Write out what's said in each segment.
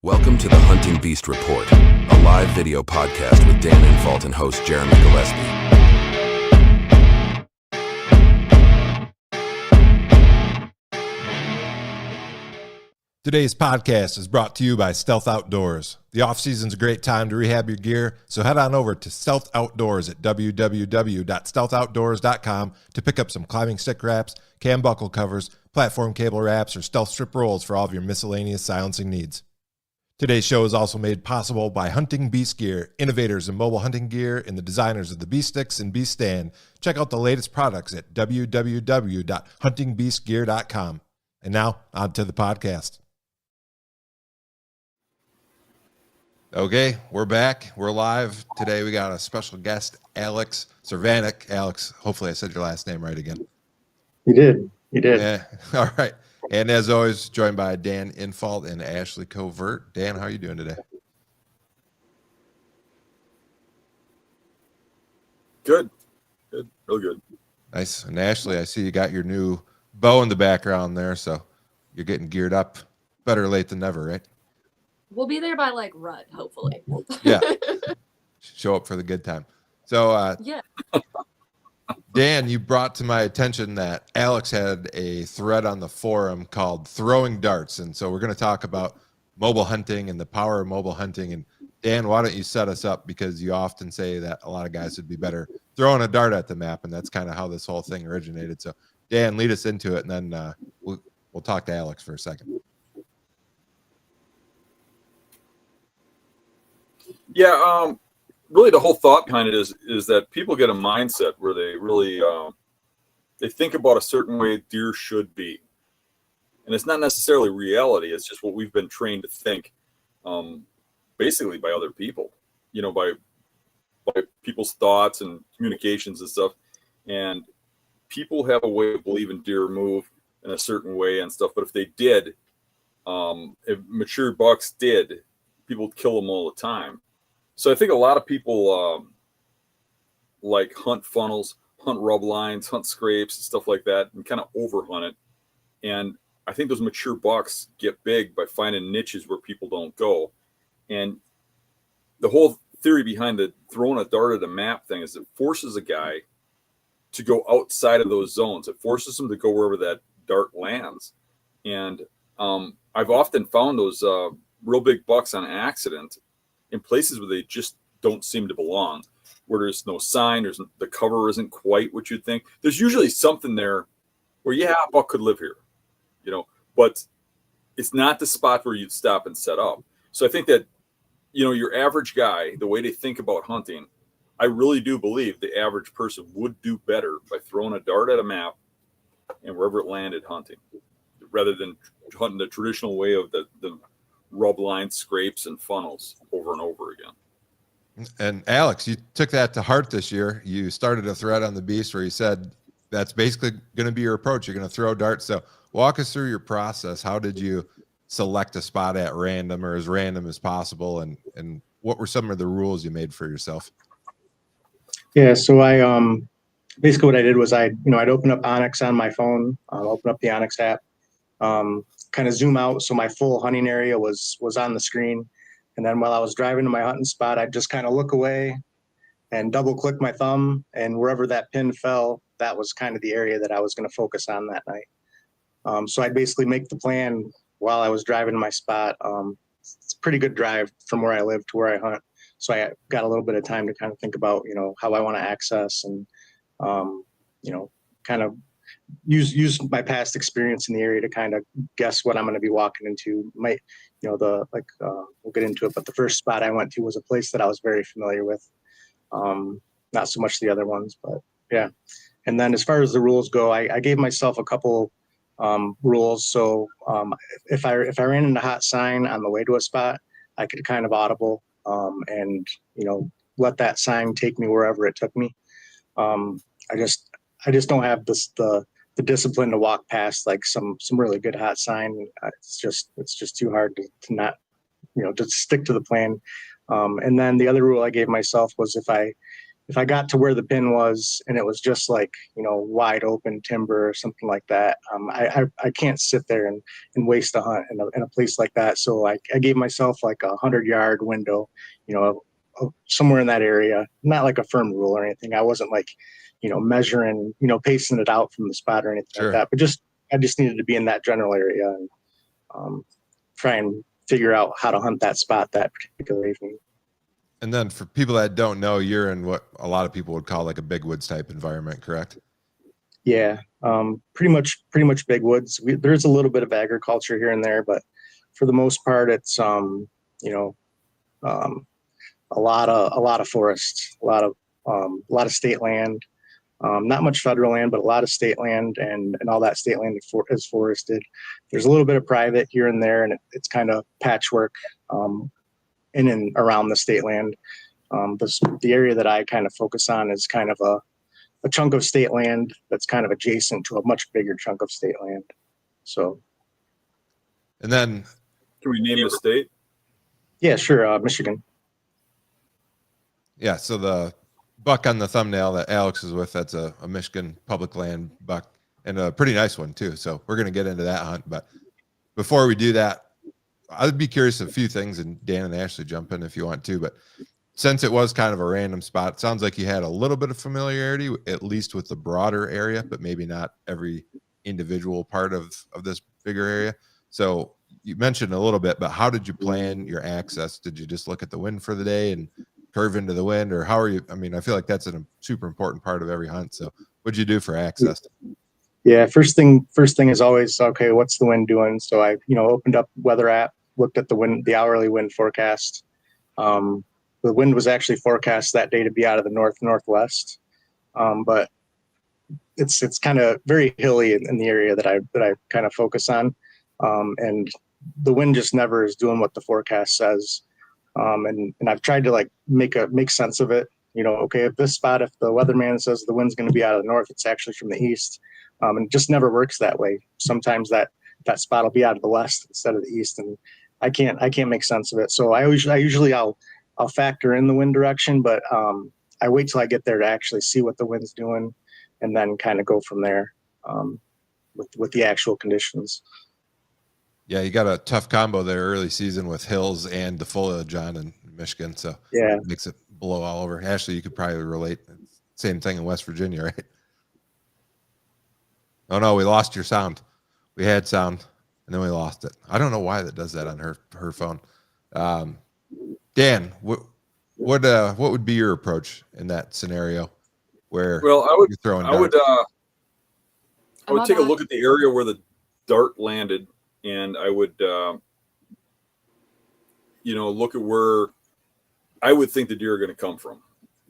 Welcome to the Hunting Beast Report, a live video podcast with Dan Infalt and host Jeremy Gillespie. Today's podcast is brought to you by Stealth Outdoors. The off-season's a great time to rehab your gear, so head on over to Stealth Outdoors at www.stealthoutdoors.com to pick up some climbing stick wraps, cam buckle covers, platform cable wraps, or stealth strip rolls for all of your miscellaneous silencing needs. Today's show is also made possible by Hunting Beast Gear, innovators in mobile hunting gear and the designers of the Beast Sticks and Beast Stand. Check out the latest products at www.huntingbeastgear.com. And now, on to the podcast. Okay, we're back. We're live. Today we got a special guest, Alex Cerveniak. Alex, hopefully I said your last name right again. You did. Yeah, all right. And as always, joined by Dan Infalt and Ashley Covert. Dan, how are you doing today? Good, real good. Nice. And Ashley, I see you got your new bow in the background there, so you're getting geared up. Better late than never, right? We'll be there by like rut, hopefully. Yeah. Show up for the good time. So, yeah. Dan, you brought to my attention that Alex had a thread on the forum called Throwing Darts. And so we're going to talk about mobile hunting and the power of mobile hunting. And Dan, why don't you set us up? Because you often say that a lot of guys would be better throwing a dart at the map. And that's kind of how this whole thing originated. So Dan, lead us into it. And then we'll talk to Alex for a second. Yeah, really the whole thought behind it is that people get a mindset where they really they think about a certain way deer should be. And it's not necessarily reality, it's just what we've been trained to think, basically by other people, you know, by people's thoughts and communications and stuff. And people have a way of believing deer move in a certain way and stuff, but if they did, if mature bucks did, people would kill them all the time. So I think a lot of people like hunt funnels, hunt rub lines, hunt scrapes, and stuff like that, and kind of overhunt it. And I think those mature bucks get big by finding niches where people don't go. And the whole theory behind the throwing a dart at a map thing is it forces a guy to go outside of those zones. It forces him to go wherever that dart lands. And I've often found those real big bucks on accident in places where they just don't seem to belong, where there's no sign, the cover isn't quite what you'd think. There's usually something there where, yeah, a buck could live here, you know, but it's not the spot where you'd stop and set up. So I think that, you know, your average guy, the way they think about hunting, I really do believe the average person would do better by throwing a dart at a map and wherever it landed hunting, rather than hunting the traditional way of the rub line scrapes and funnels over and over again. And Alex, you took that to heart this year. You started a thread on the Beast where you said that's basically going to be your approach. You're going to throw darts. So walk us through your process. How did you select a spot at random or as random as possible? And what were some of the rules you made for yourself? Yeah, so I basically what I did was I'd open up Onyx on my phone, open up the Onyx app, kind of zoom out so my full hunting area was on the screen. And then while I was driving to my hunting spot, I'd just kind of look away and double click my thumb, and wherever that pin fell, that was kind of the area that I was going to focus on that night. So I'd basically make the plan while I was driving to my spot. It's a pretty good drive from where I live to where I hunt. So I got a little bit of time to kind of think about, you know, how I want to access and, you know, kind of use my past experience in the area to kind of guess what I'm going to be walking into. We'll get into it, but the first spot I went to was a place that I was very familiar with. Not so much the other ones, but yeah. And then as far as the rules go, I gave myself a couple rules. So if I ran into hot sign on the way to a spot, I could kind of audible and, you know, let that sign take me wherever it took me. I just don't have the discipline to walk past like some really good hot sign. It's just too hard to not, you know, just stick to the plan. And then the other rule I gave myself was if if I got to where the pin was and it was just like, wide open timber or something like that, I can't sit there and waste a hunt in a place like that. So I gave myself like 100-yard window, somewhere in that area, not like a firm rule or anything. I wasn't like, measuring, pacing it out from the spot or anything Sure. like that, but I just needed to be in that general area and try and figure out how to hunt that spot that particular evening. And then for people that don't know, you're in what a lot of people would call like a big woods type environment, correct? Yeah, pretty much big woods. There's a little bit of agriculture here and there, but for the most part, it's a lot of forest, a lot of state land. Not much federal land, but a lot of state land, and all that state land is forested. There's a little bit of private here and there, and it's kind of patchwork in and around the state land. The area that I kind of focus on is kind of a chunk of state land that's kind of adjacent to a much bigger chunk of state land. So. And then. Can we name the state? Yeah, sure. Michigan. Yeah. So the buck on the thumbnail that Alex is with, that's a Michigan public land buck, and a pretty nice one too. So we're going to get into that hunt. But before we do that, I'd be curious of a few things, and Dan and Ashley jump in if you want to, but since it was kind of a random spot, it sounds like you had a little bit of familiarity, at least with the broader area, but maybe not every individual part of this bigger area. So you mentioned a little bit, but how did you plan your access? Did you just look at the wind for the day and curve into the wind, or how are you? I mean, I feel like that's a super important part of every hunt. So what'd you do for access? Yeah, first thing is always, okay, what's the wind doing? So I, opened up weather app, looked at the hourly wind forecast. The wind was actually forecast that day to be out of the northwest, but it's kind of very hilly in the area that I kind of focus on, and the wind just never is doing what the forecast says. And I've tried to like make sense of it. Okay, if this spot, if the weatherman says the wind's going to be out of the north, it's actually from the east. And it just never works that way. Sometimes that spot will be out of the west instead of the east, and I can't make sense of it. So I'll factor in the wind direction, but I wait till I get there to actually see what the wind's doing, and then kind of go from there with the actual conditions. Yeah, you got a tough combo there early season with hills and the foliage on in Michigan, so yeah, it makes it blow all over. Ashley, you could probably relate. Same thing in West Virginia, right? Oh no, we lost your sound. We had sound, and then we lost it. I don't know why that does that on her phone. Dan, what would be your approach in that scenario where you're throwing darts? I would take a look at the area where the dart landed, and I would look at where I would think the deer are going to come from.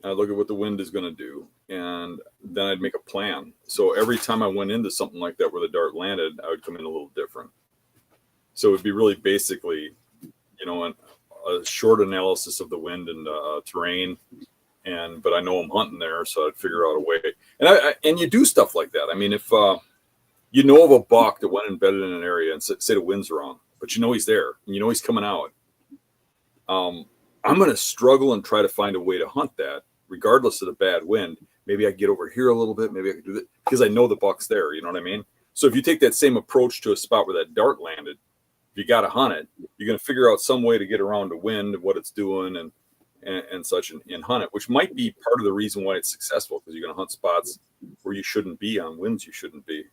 I'd look at what the wind is going to do, and then I'd make a plan. So every time I went into something like that where the dart landed, I would come in a little different. So it would be really basically, a short analysis of the wind and terrain, but I know I'm hunting there, so I'd figure out a way. And you do stuff like that. I mean, if you know of a buck that went embedded in an area and say the wind's wrong, but he's there and he's coming out, I'm going to struggle and try to find a way to hunt that regardless of the bad wind. Maybe I get over here a little bit, maybe I can do that because I know the buck's there. You know what I mean? So if you take that same approach to a spot where that dart landed, if you got to hunt it, you're going to figure out some way to get around the wind and what it's doing and such and hunt it, which might be part of the reason why it's successful, because you're going to hunt spots where you shouldn't be on winds you shouldn't be.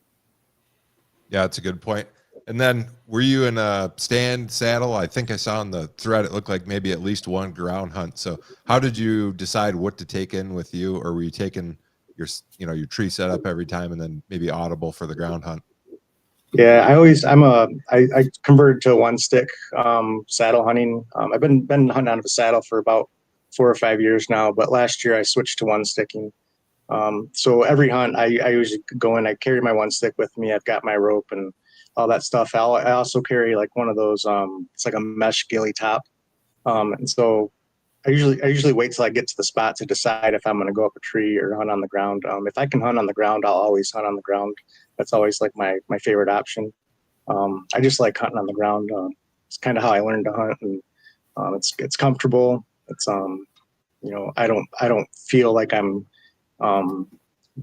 Yeah, that's a good point. And then were you in a stand saddle? I think I saw on the thread it looked like maybe at least one ground hunt. So how did you decide what to take in with you, or were you taking your tree setup every time and then maybe audible for the ground hunt? Yeah, I converted to a one stick saddle hunting. I've been hunting out of a saddle for about 4 or 5 years now, but last year I switched to one sticking. So every hunt I usually go in, I carry my one stick with me. I've got my rope and all that stuff. I also carry like one of those, it's like a mesh ghillie top. And so I usually wait till I get to the spot to decide if I'm going to go up a tree or hunt on the ground. If I can hunt on the ground, I'll always hunt on the ground. That's always like my favorite option. I just like hunting on the ground. It's kind of how I learned to hunt, and it's comfortable. I don't feel like I'm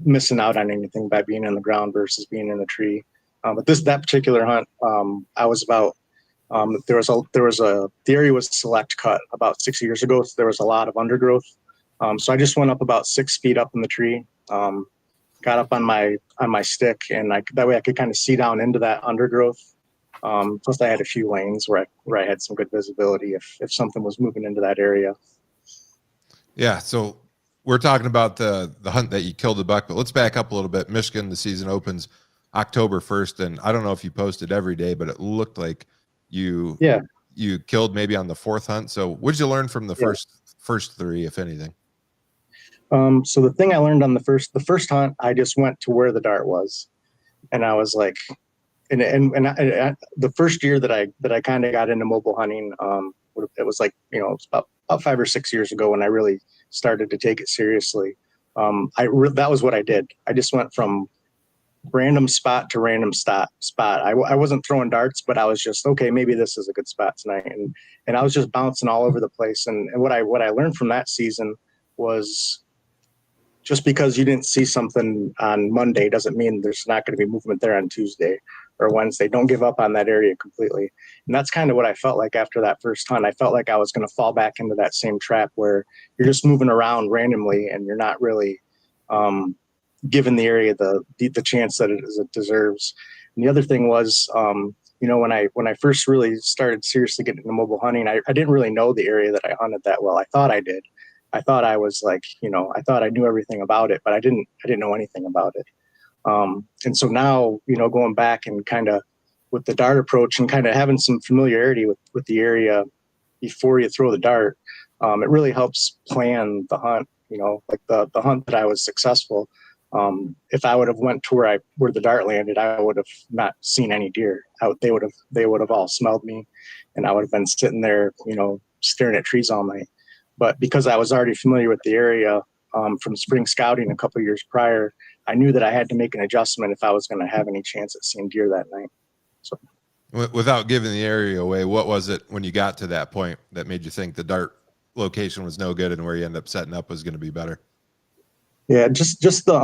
missing out on anything by being in the ground versus being in the tree. But that particular hunt, I was about, the area was select cut about 6 years ago. So there was a lot of undergrowth. So I just went up about 6 feet up in the tree, got up on my stick, and that way I could kind of see down into that undergrowth. Plus I had a few lanes where I had some good visibility if something was moving into that area. Yeah. So we're talking about the hunt that you killed the buck, but let's back up a little bit. Michigan, the season opens October 1st. And I don't know if you posted every day, but it looked like you killed maybe on the 4th hunt. So what did you learn from the first 3, if anything? So the thing I learned on the first hunt, I just went to where the dart was, and I was like, and the first year that I kind of got into mobile hunting, it was like, it's about 5 or 6 years ago when I really started to take it seriously. That was what I did. I just went from random spot to random spot. I wasn't throwing darts, but I was just, okay, maybe this is a good spot tonight, and I was just bouncing all over the place. And what I learned from that season was, just because you didn't see something on Monday doesn't mean there's not going to be movement there on Tuesday or Wednesday. Don't give up on that area completely. And that's kind of what I felt like after that first hunt. I felt like I was going to fall back into that same trap where you're just moving around randomly and you're not really given the area the chance that it deserves. And the other thing was, when I first really started seriously getting into mobile hunting, I didn't really know the area that I hunted that well. I thought I did. I thought I was like, I thought I knew everything about it, but I didn't know anything about it. And so now, going back and kind of with the dart approach and kind of having some familiarity with the area before you throw the dart, it really helps plan the hunt. Like the hunt that I was successful. If I would have went to where the dart landed, I would have not seen any deer. They would have all smelled me, and I would have been sitting there, staring at trees all night. But because I was already familiar with the area from spring scouting a couple of years prior, I knew that I had to make an adjustment if I was going to have any chance at seeing deer that night. So, without giving the area away, what was it when you got to that point that made you think the dart location was no good and where you ended up setting up was going to be better? Yeah, just the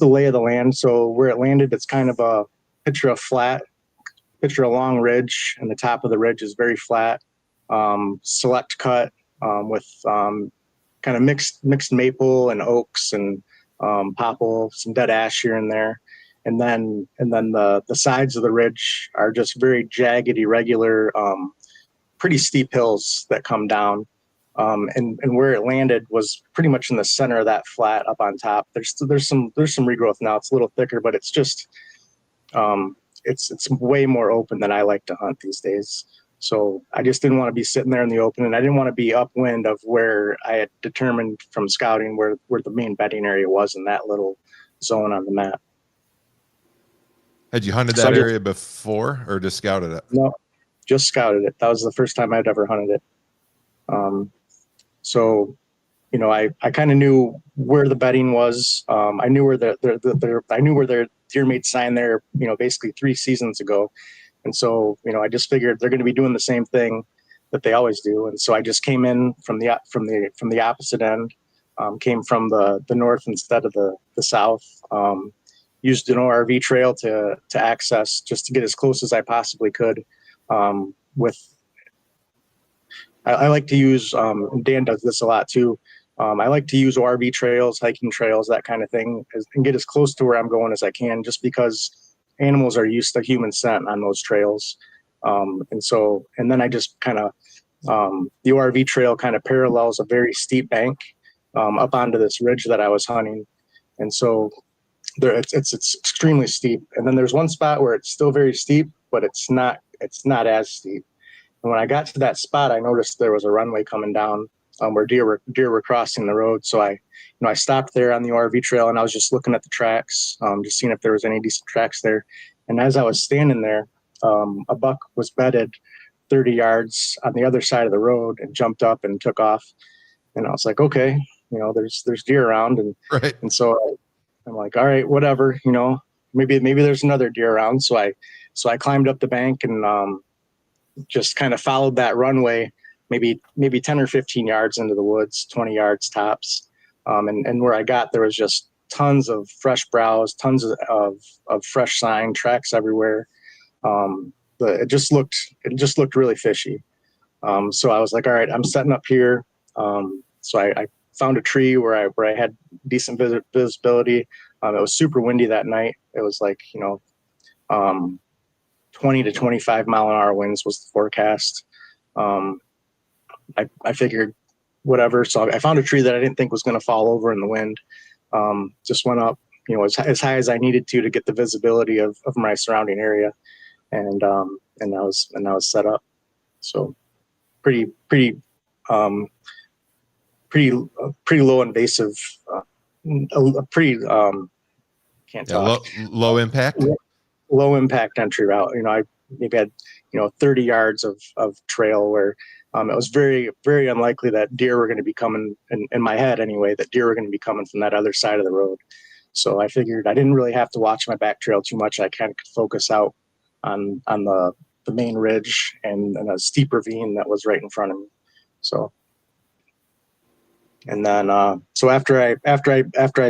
lay of the land. So where it landed, it's kind of a picture a long ridge, and the top of the ridge is very flat, select cut. With kind of mixed maple and oaks and popple, some dead ash here and there, and then the sides of the ridge are just very jagged, irregular, pretty steep hills that come down. And where it landed was pretty much in the center of that flat up on top. There's some regrowth now. It's a little thicker, but it's just it's way more open than I like to hunt these days. So I just didn't want to be sitting there in the open, and I didn't want to be upwind of where I had determined from scouting where the main bedding area was in that little zone on the map. Had you hunted that area before or just scouted it? No, just scouted it. That was the first time I'd ever hunted it. So, I kind of knew where the bedding was. I knew where I knew where their deer made sign there, basically 3 seasons ago. And so, I just figured they're going to be doing the same thing that they always do. And so I just came in from the opposite end, came from the north instead of the south, used an ORV trail to access, just to get as close as I possibly could. I like to use, and Dan does this a lot too. I like to use ORV trails, hiking trails, that kind of thing, and get as close to where I'm going as I can, just because animals are used to human scent on those trails. And then I just kind of, the ORV trail kind of parallels a very steep bank up onto this ridge that I was hunting. And so it's extremely steep. And then there's one spot where it's still very steep, but it's not as steep. And when I got to that spot, I noticed there was a runway coming down where deer were crossing the road. So I stopped there on the ORV trail, and I was just looking at the tracks, just seeing if there was any decent tracks there. And as I was standing there, a buck was bedded 30 yards on the other side of the road and jumped up and took off. And I was like, okay, there's deer around. And, right. And so I'm like, all right, whatever, maybe there's another deer around. So I climbed up the bank and just kind of followed that runway maybe 10 or 15 yards into the woods, 20 yards tops. And where I got, there was just tons of fresh browse, tons of fresh sign, tracks everywhere. It just looked really fishy. So I was like, all right, I'm setting up here. So I found a tree where I had decent visibility. It was super windy that night. It was like, 20 to 25 mile an hour winds was the forecast. I figured whatever. So I found a tree that I didn't think was going to fall over in the wind. Just went up, as high as I needed to get the visibility of my surrounding area. And that was set up. So pretty low invasive, can't talk. Low impact. Low impact entry route. I maybe had 30 yards of trail where it was very, very unlikely that deer were going to be coming in my head anyway. That deer were going to be coming from that other side of the road. So I figured I didn't really have to watch my back trail too much. I kind of could focus out on the main ridge and a steep ravine that was right in front of me. So, and then so after I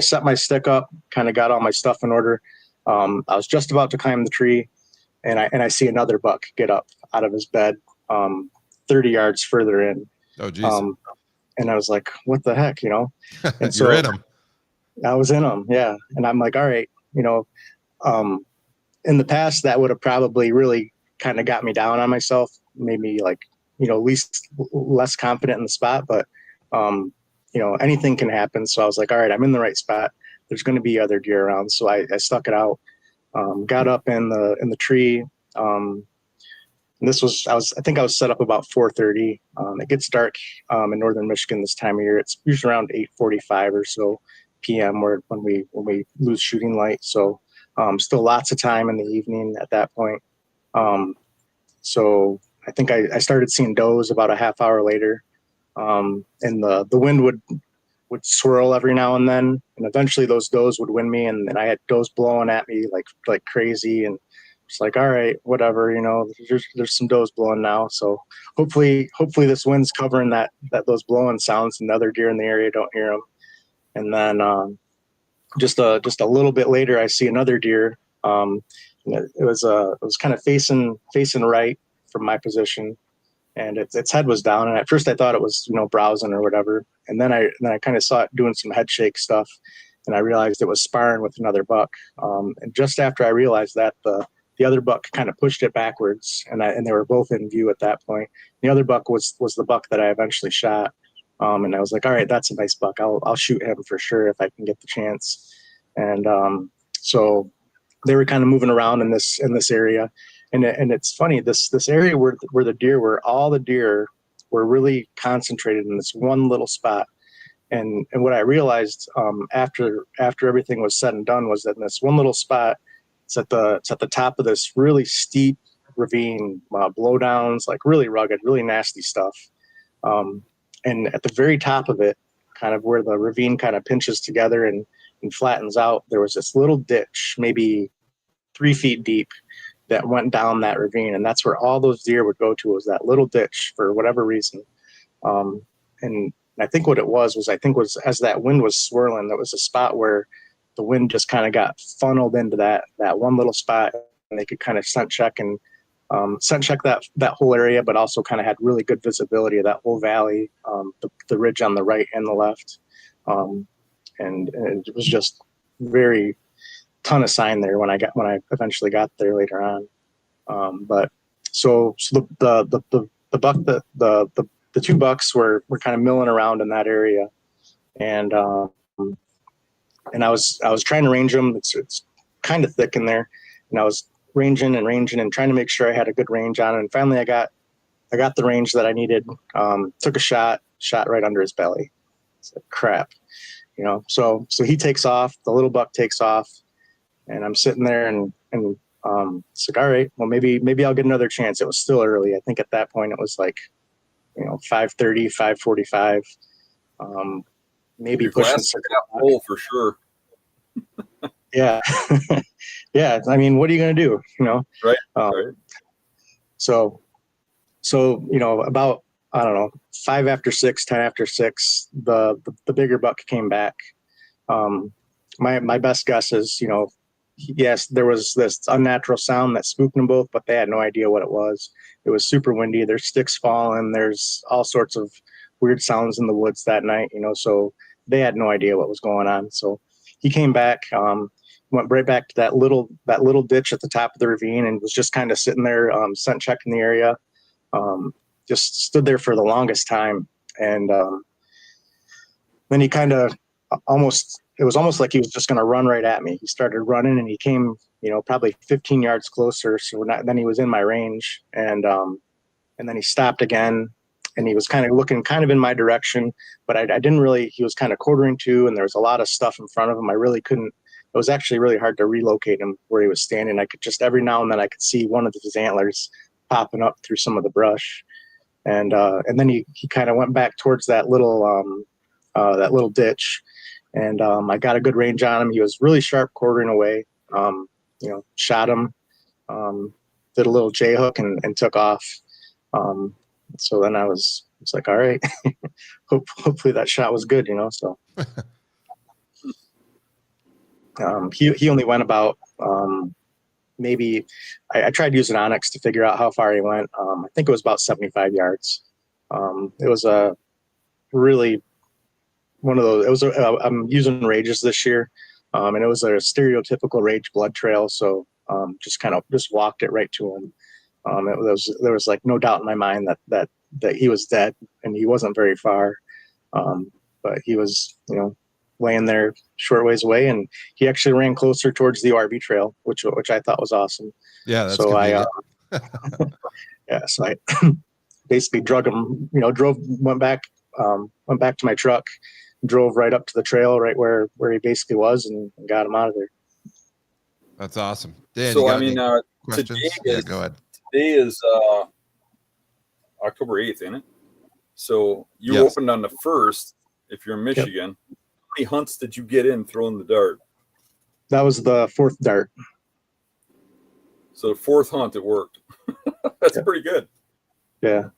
set my stick up, kind of got all my stuff in order, I was just about to climb the tree, and I see another buck get up out of his bed, 30 yards further in. Oh, geez. And I was like, what the heck, And You're in him. I was in them, yeah. And I'm like, all right, in the past that would have probably really kind of got me down on myself, made me like, least less confident in the spot. But anything can happen. So I was like, all right, I'm in the right spot. There's going to be other deer around. So I stuck it out, got up in the tree. And I think I was set up about 4:30. It gets dark in northern Michigan this time of year. It's usually around 8:45 or so p.m. when we lose shooting light. So still lots of time in the evening at that point. So I think I started seeing does about a half hour later. And the wind would swirl every now and then, and eventually those does would win me, and I had does blowing at me like crazy, and it's like, all right, whatever, there's some does blowing now, so hopefully this wind's covering that those blowing sounds, and other deer in the area don't hear them. And then just a little bit later, I see another deer. It was kind of facing right from my position, and its head was down. And at first I thought it was, browsing or whatever. And then I kind of saw it doing some head shake stuff, and I realized it was sparring with another buck. And just after I realized that, the other buck kind of pushed it backwards, and they were both in view at that point. The other buck was the buck that I eventually shot. And I was like, all right, that's a nice buck. I'll shoot him for sure if I can get the chance. And so they were kind of moving around in this area. And it's funny, this area where the deer were, all the deer were really concentrated in this one little spot. And what I realized after everything was said and done was that in this one little spot, it's at the top of this really steep ravine, blowdowns, like really rugged, really nasty stuff. And at the very top of it, kind of where the ravine kind of pinches together and flattens out, there was this little ditch, maybe 3 feet deep, that went down that ravine. And that's where all those deer would go to, was that little ditch for whatever reason. And I think what it was as that wind was swirling, there was a spot where the wind just kind of got funneled into that one little spot, and they could kind of scent check that whole area, but also kind of had really good visibility of that whole valley, the ridge on the right and the left. And it was just very ton of sign there when I eventually got there later on. But so the buck, the two bucks were kind of milling around in that area, and I was trying to range them. It's kind of thick in there, and I was ranging and trying to make sure I had a good range on it. And finally I got the range that I needed. Took a shot right under his belly. It's like, crap, so he takes off, the little buck takes off, and I'm sitting there and it's like, all right, well, maybe I'll get another chance. It was still early. I think at that point it was like, 5:30, 5:45. Maybe your pushing glass got full for sure. Yeah. Yeah. I mean, what are you going to do? Right. Right. So, about I don't know, 5 after 6, 10 after 6, the bigger buck came back. My best guess is, yes, there was this unnatural sound that spooked them both, but they had no idea what it was. It was super windy. There's sticks falling. There's all sorts of weird sounds in the woods that night, so they had no idea what was going on. So he came back, went right back to that little ditch at the top of the ravine and was just kind of sitting there, scent checking the area. Just stood there for the longest time. And then he kind of it was almost like he was just going to run right at me. He started running and he came, probably 15 yards closer. So then he was in my range, and then he stopped again, and he was kind of looking kind of in my direction, but I didn't really, he was kind of quartering to, and there was a lot of stuff in front of him. I really couldn't, it was actually really hard to relocate him where he was standing. I could just, every now and then I could see one of his antlers popping up through some of the brush. And then he kind of went back towards that little ditch. And I got a good range on him. He was really sharp quartering away, shot him, did a little J hook and took off. So then I was like, all right, hopefully that shot was good, so. He only went about, maybe I tried using Onyx to figure out how far he went. I think it was about 75 yards. It was a really one of those, I'm using rages this year. And it was a stereotypical rage blood trail. So, just walked it right to him. There was like no doubt in my mind that he was dead, and he wasn't very far. But he was, laying there short ways away, and he actually ran closer towards the RV trail, which I thought was awesome. Yeah, that's so convenient. So I basically drug him, went back to my truck, drove right up to the trail, right where he basically was, and got him out of there. That's awesome. Dan, So, you got I mean, any questions? Go ahead. Today is October 8th, isn't it? So you Yes. opened on the 1st. If you're in Michigan, how many hunts did you get in throwing the dart? That was the 4th dart. So the 4th hunt, it worked. That's pretty good. Yeah.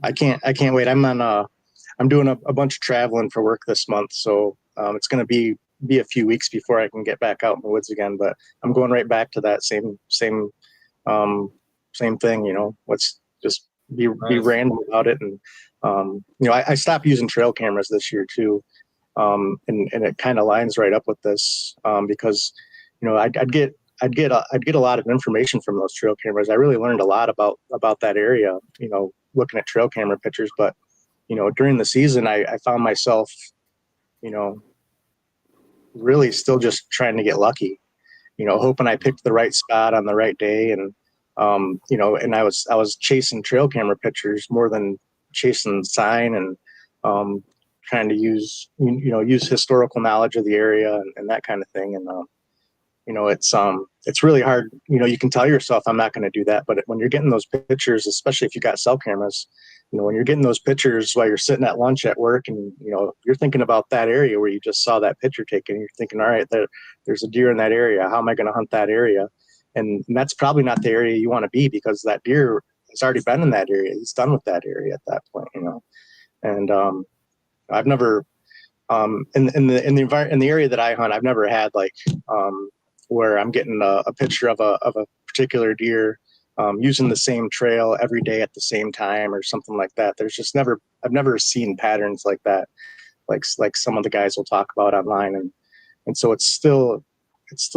I can't wait. I'm doing a bunch of traveling for work this month, so it's going to be a few weeks before I can get back out in the woods again. But I'm going right back to that same thing. Let's just be random about it. And I stopped using trail cameras this year too, and it kind of lines right up with this, because I'd get a lot of information from those trail cameras. I really learned a lot about that area, looking at trail camera pictures. But during the season, I found myself, really still just trying to get lucky, hoping I picked the right spot on the right day. And, and I was chasing trail camera pictures more than chasing sign, and trying to use historical knowledge of the area and that kind of thing. And, it's really hard. You can tell yourself I'm not going to do that, but when you're getting those pictures, especially if you got cell cameras, when you're getting those pictures while you're sitting at lunch at work, and you're thinking about that area where you just saw that picture taken, you're thinking, all right, there's a deer in that area. How am I going to hunt that area? And that's probably not the area you want to be, because that deer has already been in that area. He's done with that area at that point, And I've never in the area that I hunt, I've never had where I'm getting a picture of a particular deer using the same trail every day at the same time or something like that. I've never seen patterns like that, like some of the guys will talk about online. And so it's still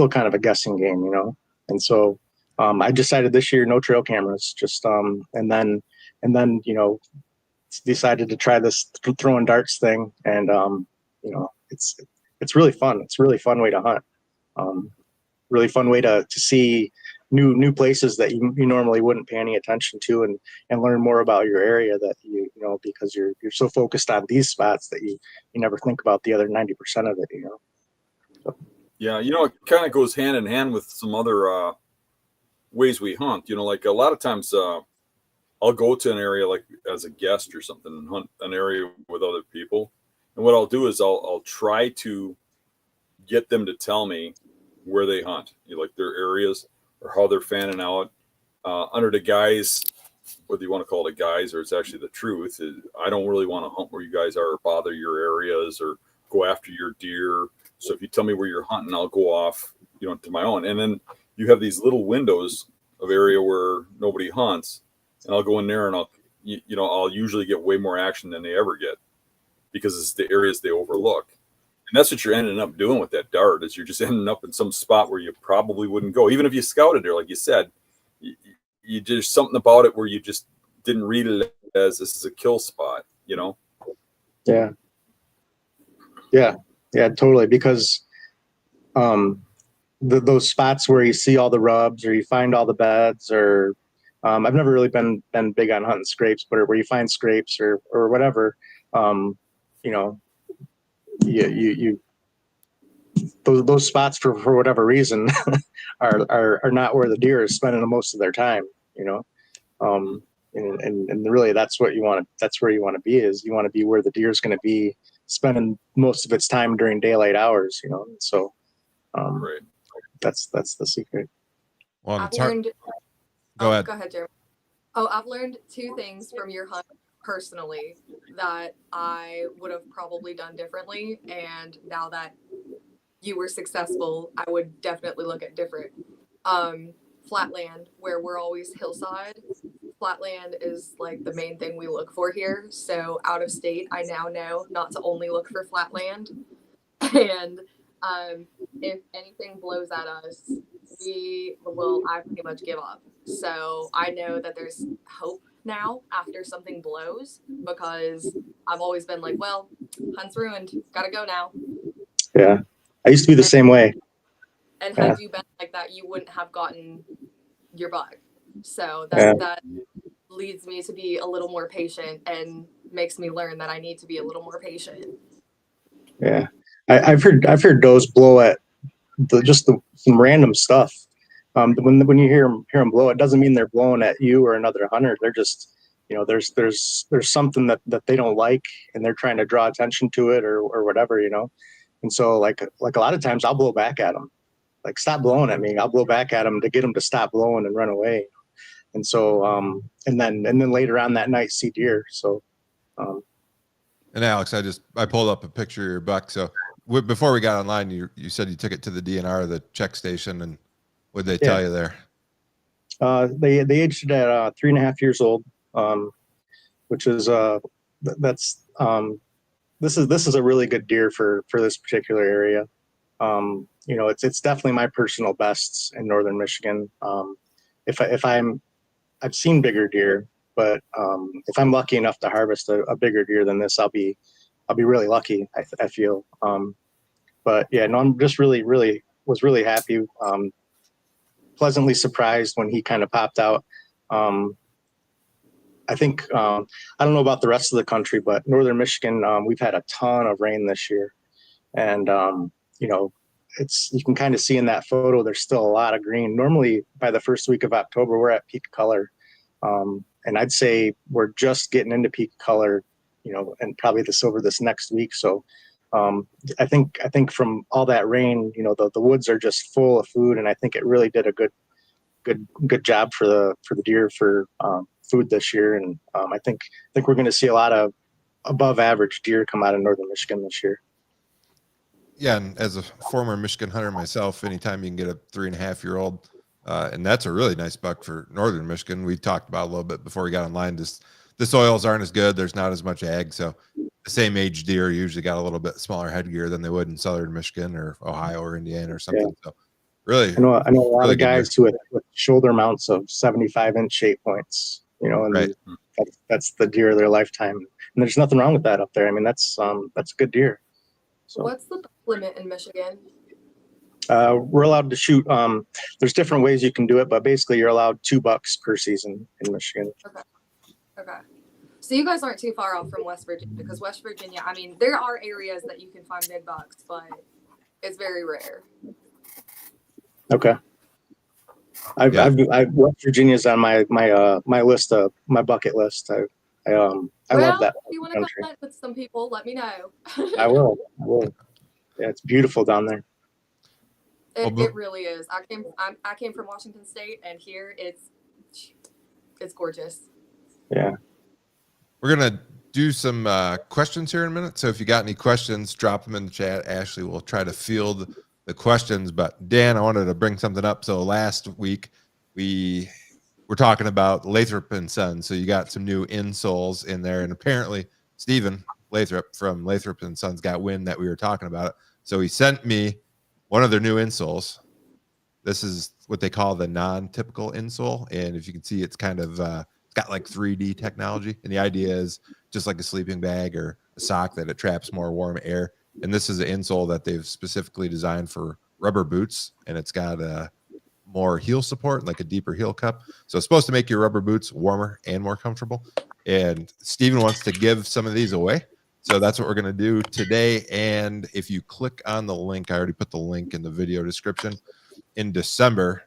kind of a guessing game, And so I decided this year, no trail cameras, just and then decided to try this throwing darts thing. And it's really fun. It's a really fun way to hunt. Really fun way to see new places that you normally wouldn't pay any attention to, and learn more about your area that because you're so focused on these spots that you never think about the other 90% of it, So. Yeah, it kind of goes hand in hand with some other ways we hunt. Like a lot of times I'll go to an area like as a guest or something and hunt an area with other people. And what I'll do is I'll try to get them to tell me where they hunt, like their areas or how they're fanning out under the guise whether you want to call it a guise or it's actually the truth, is I don't really want to hunt where you guys are or bother your areas or go after your deer. So if you tell me where you're hunting, I'll go off, to my own. And then you have these little windows of area where nobody hunts, and I'll go in there and I'll usually get way more action than they ever get because it's the areas they overlook. And that's what you're ending up doing with that dart, is you're just ending up in some spot where you probably wouldn't go. Even if you scouted there, like you said, you there's something about it where you just didn't read it as this is a kill spot, Yeah. Yeah, totally. Because those spots where you see all the rubs or you find all the beds, or I've never really been big on hunting scrapes, but where you find scrapes or whatever, you those spots for whatever reason are not where the deer is spending the most of their time, and really that's what you want. That's where you want to be. Is you want to be where the deer is going to be spending most of its time during daylight hours. So Right. that's the secret. Well, I've it's hard. learned. Go ahead. Go ahead, Jeremy. Oh, I've learned 2 things from your hunt personally that I would have probably done differently, and now that you were successful, I would definitely look at different. Flatland, where we're always hillside. Flatland is like the main thing we look for here. So out of state, I now know not to only look for flatland. And if anything blows at us, I pretty much give up. So I know that there's hope now after something blows, because I've always been like, well, hunt's ruined, gotta go now. Yeah, I used to be the same way. And Yeah. had you been like that, you wouldn't have gotten your buck. So that leads me to be a little more patient and makes me learn that I need to be a little more patient. Yeah, I've heard does blow at some random stuff. When you hear them blow, it doesn't mean they're blowing at you or another hunter. They're just, there's something that they don't like, and they're trying to draw attention to it or whatever, And so like a lot of times I'll blow back at them, like, stop blowing at me. I'll blow back at them to get them to stop blowing and run away. And so and then later on that night see deer. So And Alex, I pulled up a picture of your buck. So before we got online, you said you took it to the DNR, the check station, and what did they tell you there? They aged it at 3.5 years old, which is this is a really good deer for this particular area. It's definitely my personal bests in northern Michigan. I've seen bigger deer, but if I'm lucky enough to harvest a bigger deer than this, I'll be really lucky. I feel. But yeah, no, I'm just was really happy. Pleasantly surprised when he kind of popped out. I think I don't know about the rest of the country, but northern Michigan, we've had a ton of rain this year, and you can kind of see in that photo there's still a lot of green. Normally by the first week of October we're at peak color, and I'd say we're just getting into peak color, and probably over this next week. So I think from all that rain, the woods are just full of food, and I think it really did a good job for the deer for food this year. And I think we're going to see a lot of above average deer come out of northern Michigan this year. Yeah, and as a former Michigan hunter myself, anytime you can get a 3.5-year-old, and that's a really nice buck for northern Michigan. We talked about a little bit before we got online. The soils aren't as good. There's not as much ag, so the same age deer usually got a little bit smaller headgear than they would in southern Michigan or Ohio or Indiana or something. Yeah. So really, I know a lot really of guys with shoulder mounts of 75-inch shape points. And right. that's the deer of their lifetime. And there's nothing wrong with that up there. I mean, that's a good deer. So what's the limit in Michigan? We're allowed to shoot. There's different ways you can do it, but basically you're allowed 2 bucks per season in Michigan. Okay. So you guys aren't too far off from West Virginia, because West Virginia, I mean, there are areas that you can find big bucks, but it's very rare. Okay. West Virginia's on my list of my bucket list. I love that. If you want to come hunt with some people, let me know. I will. Yeah, it's beautiful down there. It really is. I came from Washington State, and here it's gorgeous. Yeah. We're going to do some questions here in a minute. So if you got any questions, drop them in the chat. Ashley will try to field the questions. But Dan, I wanted to bring something up. So last week we were talking about Lathrop and Sons. So you got some new insoles in there. And apparently Stephen Lathrop from Lathrop and Sons got wind that we were talking about it. So he sent me one of their new insoles. This is what they call the non-typical insole. And if you can see, it's kind of it's got like 3D technology. And the idea is just like a sleeping bag or a sock that it traps more warm air. And this is an insole that they've specifically designed for rubber boots. And it's got more heel support, like a deeper heel cup. So it's supposed to make your rubber boots warmer and more comfortable. And Steven wants to give some of these away. So that's what we're going to do today. And if you click on the link, I already put the link in the video description. In December,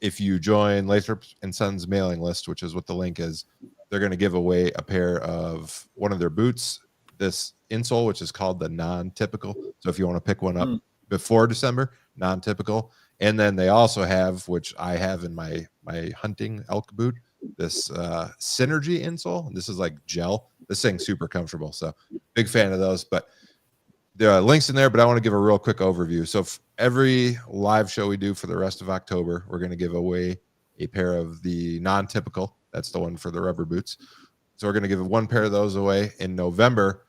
if you join Lathrop and Sons mailing list, which is what the link is, they're going to give away a pair of one of their boots, this insole, which is called the non-typical. So if you want to pick one up before December, non-typical. And then they also have, which I have in my hunting elk boot, this Synergy insole. This is like gel. This thing's super comfortable. So big fan of those. But there are links in there, but I want to give a real quick overview. So every live show we do for the rest of October, we're going to give away a pair of the non-typical. That's the one for the rubber boots. So we're going to give one pair of those away. In November,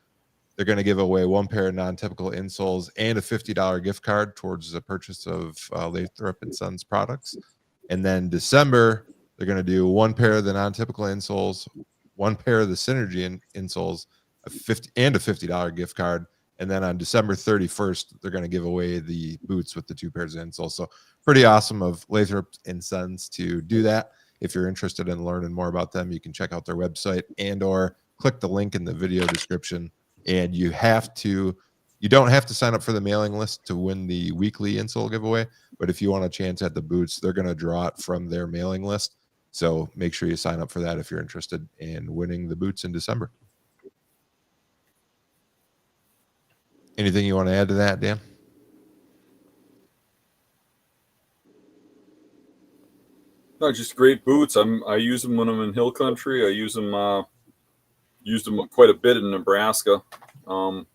they're going to give away one pair of non-typical insoles and a $50 gift card towards the purchase of Lathrop and Sons products. And then December, they're going to do one pair of the non-typical insoles, one pair of the Synergy insoles, a $50 gift card. And then on December 31st, they're going to give away the boots with the 2 pairs of insoles. So pretty awesome of Lathrop and Sons to do that. If you're interested in learning more about them, you can check out their website and or click the link in the video description. And you don't have to sign up for the mailing list to win the weekly insole giveaway. But if you want a chance at the boots, they're going to draw it from their mailing list. So make sure you sign up for that if you're interested in winning the boots in December. Anything you want to add to that, Dan? No, just great boots. I use them when I'm in hill country. I use them quite a bit in Nebraska. And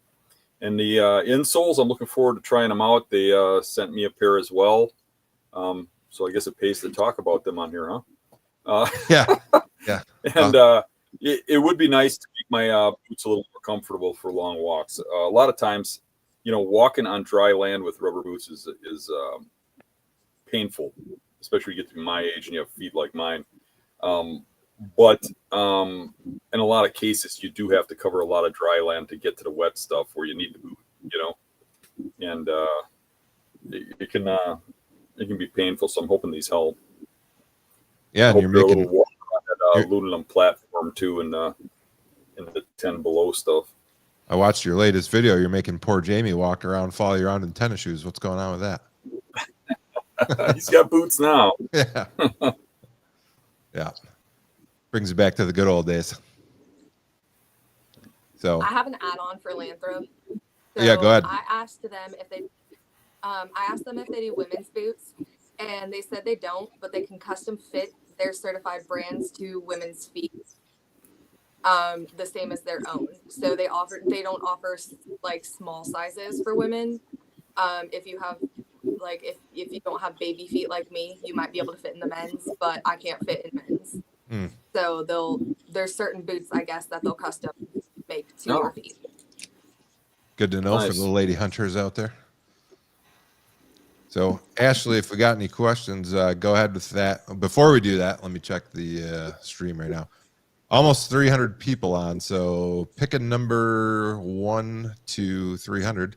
the insoles, I'm looking forward to trying them out. They sent me a pair as well. So I guess it pays to talk about them on here, huh? Yeah. And it would be nice to make my boots a little more comfortable for long walks. A lot of times, walking on dry land with rubber boots is painful, especially when you get to my age and you have feet like mine. But in a lot of cases, you do have to cover a lot of dry land to get to the wet stuff where you need the boot, and it can be painful. So I'm hoping these help. Yeah, and you're making a walk on that aluminum platform too, in the 10 below stuff. I watched your latest video. You're making poor Jamie walk around, follow you around in tennis shoes. What's going on with that? He's got boots now. Yeah. Yeah. Brings you back to the good old days. So I have an add-on for Lathrop. So yeah, go ahead. I asked them if they do women's boots, and they said they don't, but they can custom fit their certified brands to women's feet, the same as their own. So they don't offer like small sizes for women. If you have if you don't have baby feet like me, you might be able to fit in the men's, but I can't fit in men's. So there's certain boots, I guess, that they'll custom make to your feet. Good to know for the lady hunters out there. So Ashley, if we got any questions, go ahead with that. Before we do that, let me check the stream right now. Almost 300 people on, so pick a number 1 to 300.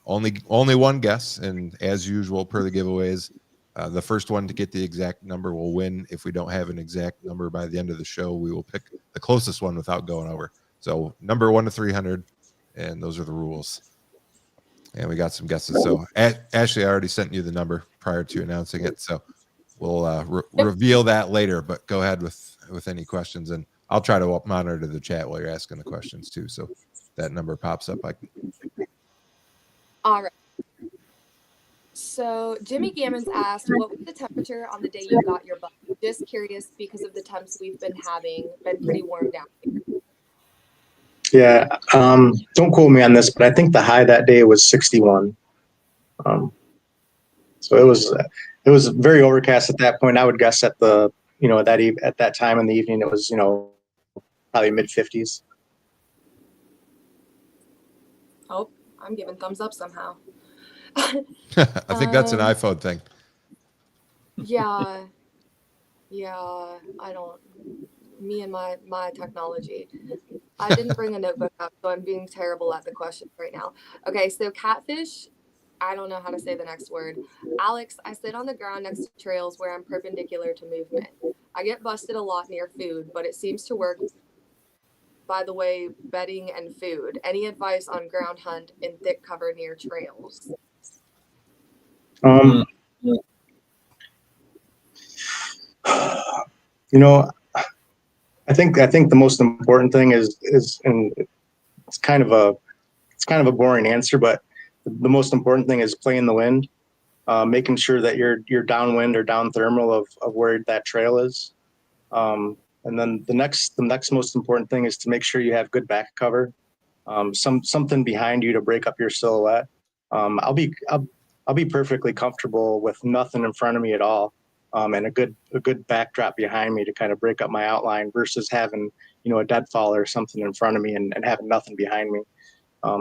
Only one guess, and as usual per the giveaways, the first one to get the exact number will win. If we don't have an exact number by the end of the show, we will pick the closest one without going over. So number 1 to 300, and those are the rules. And we got some guesses. So Ashley, I already sent you the number prior to announcing it, so we'll reveal that later. But go ahead with any questions, and I'll try to monitor the chat while you're asking the questions too. So that number pops up. All right. So Jimmy Gammons asked, what was the temperature on the day you got your buck? just curious because of the temps we've been having, been pretty warm down here. Yeah. Don't quote me on this, but I think the high that day was 61. So it was very overcast at that point. I would guess at the, at that time in the evening, it was, probably mid 50s. Oh, I'm giving thumbs up somehow. I think that's an iPhone thing. Yeah. Me and my technology. I didn't bring a notebook up, so I'm being terrible at the questions right now. Okay, so catfish, I don't know how to say the next word. Alex, I sit on the ground next to trails where I'm perpendicular to movement. I get busted a lot near food, but it seems to work, by the way, bedding and food. Any advice on ground hunt in thick cover near trails? I think the most important thing is and it's kind of a boring answer, but the most important thing is playing the wind, making sure that you're downwind or down thermal of where that trail is. And then the next most important thing is to make sure you have good back cover, something behind you to break up your silhouette. I'll be perfectly comfortable with nothing in front of me at all, and a good backdrop behind me to kind of break up my outline versus having a deadfall or something in front of me and having nothing behind me.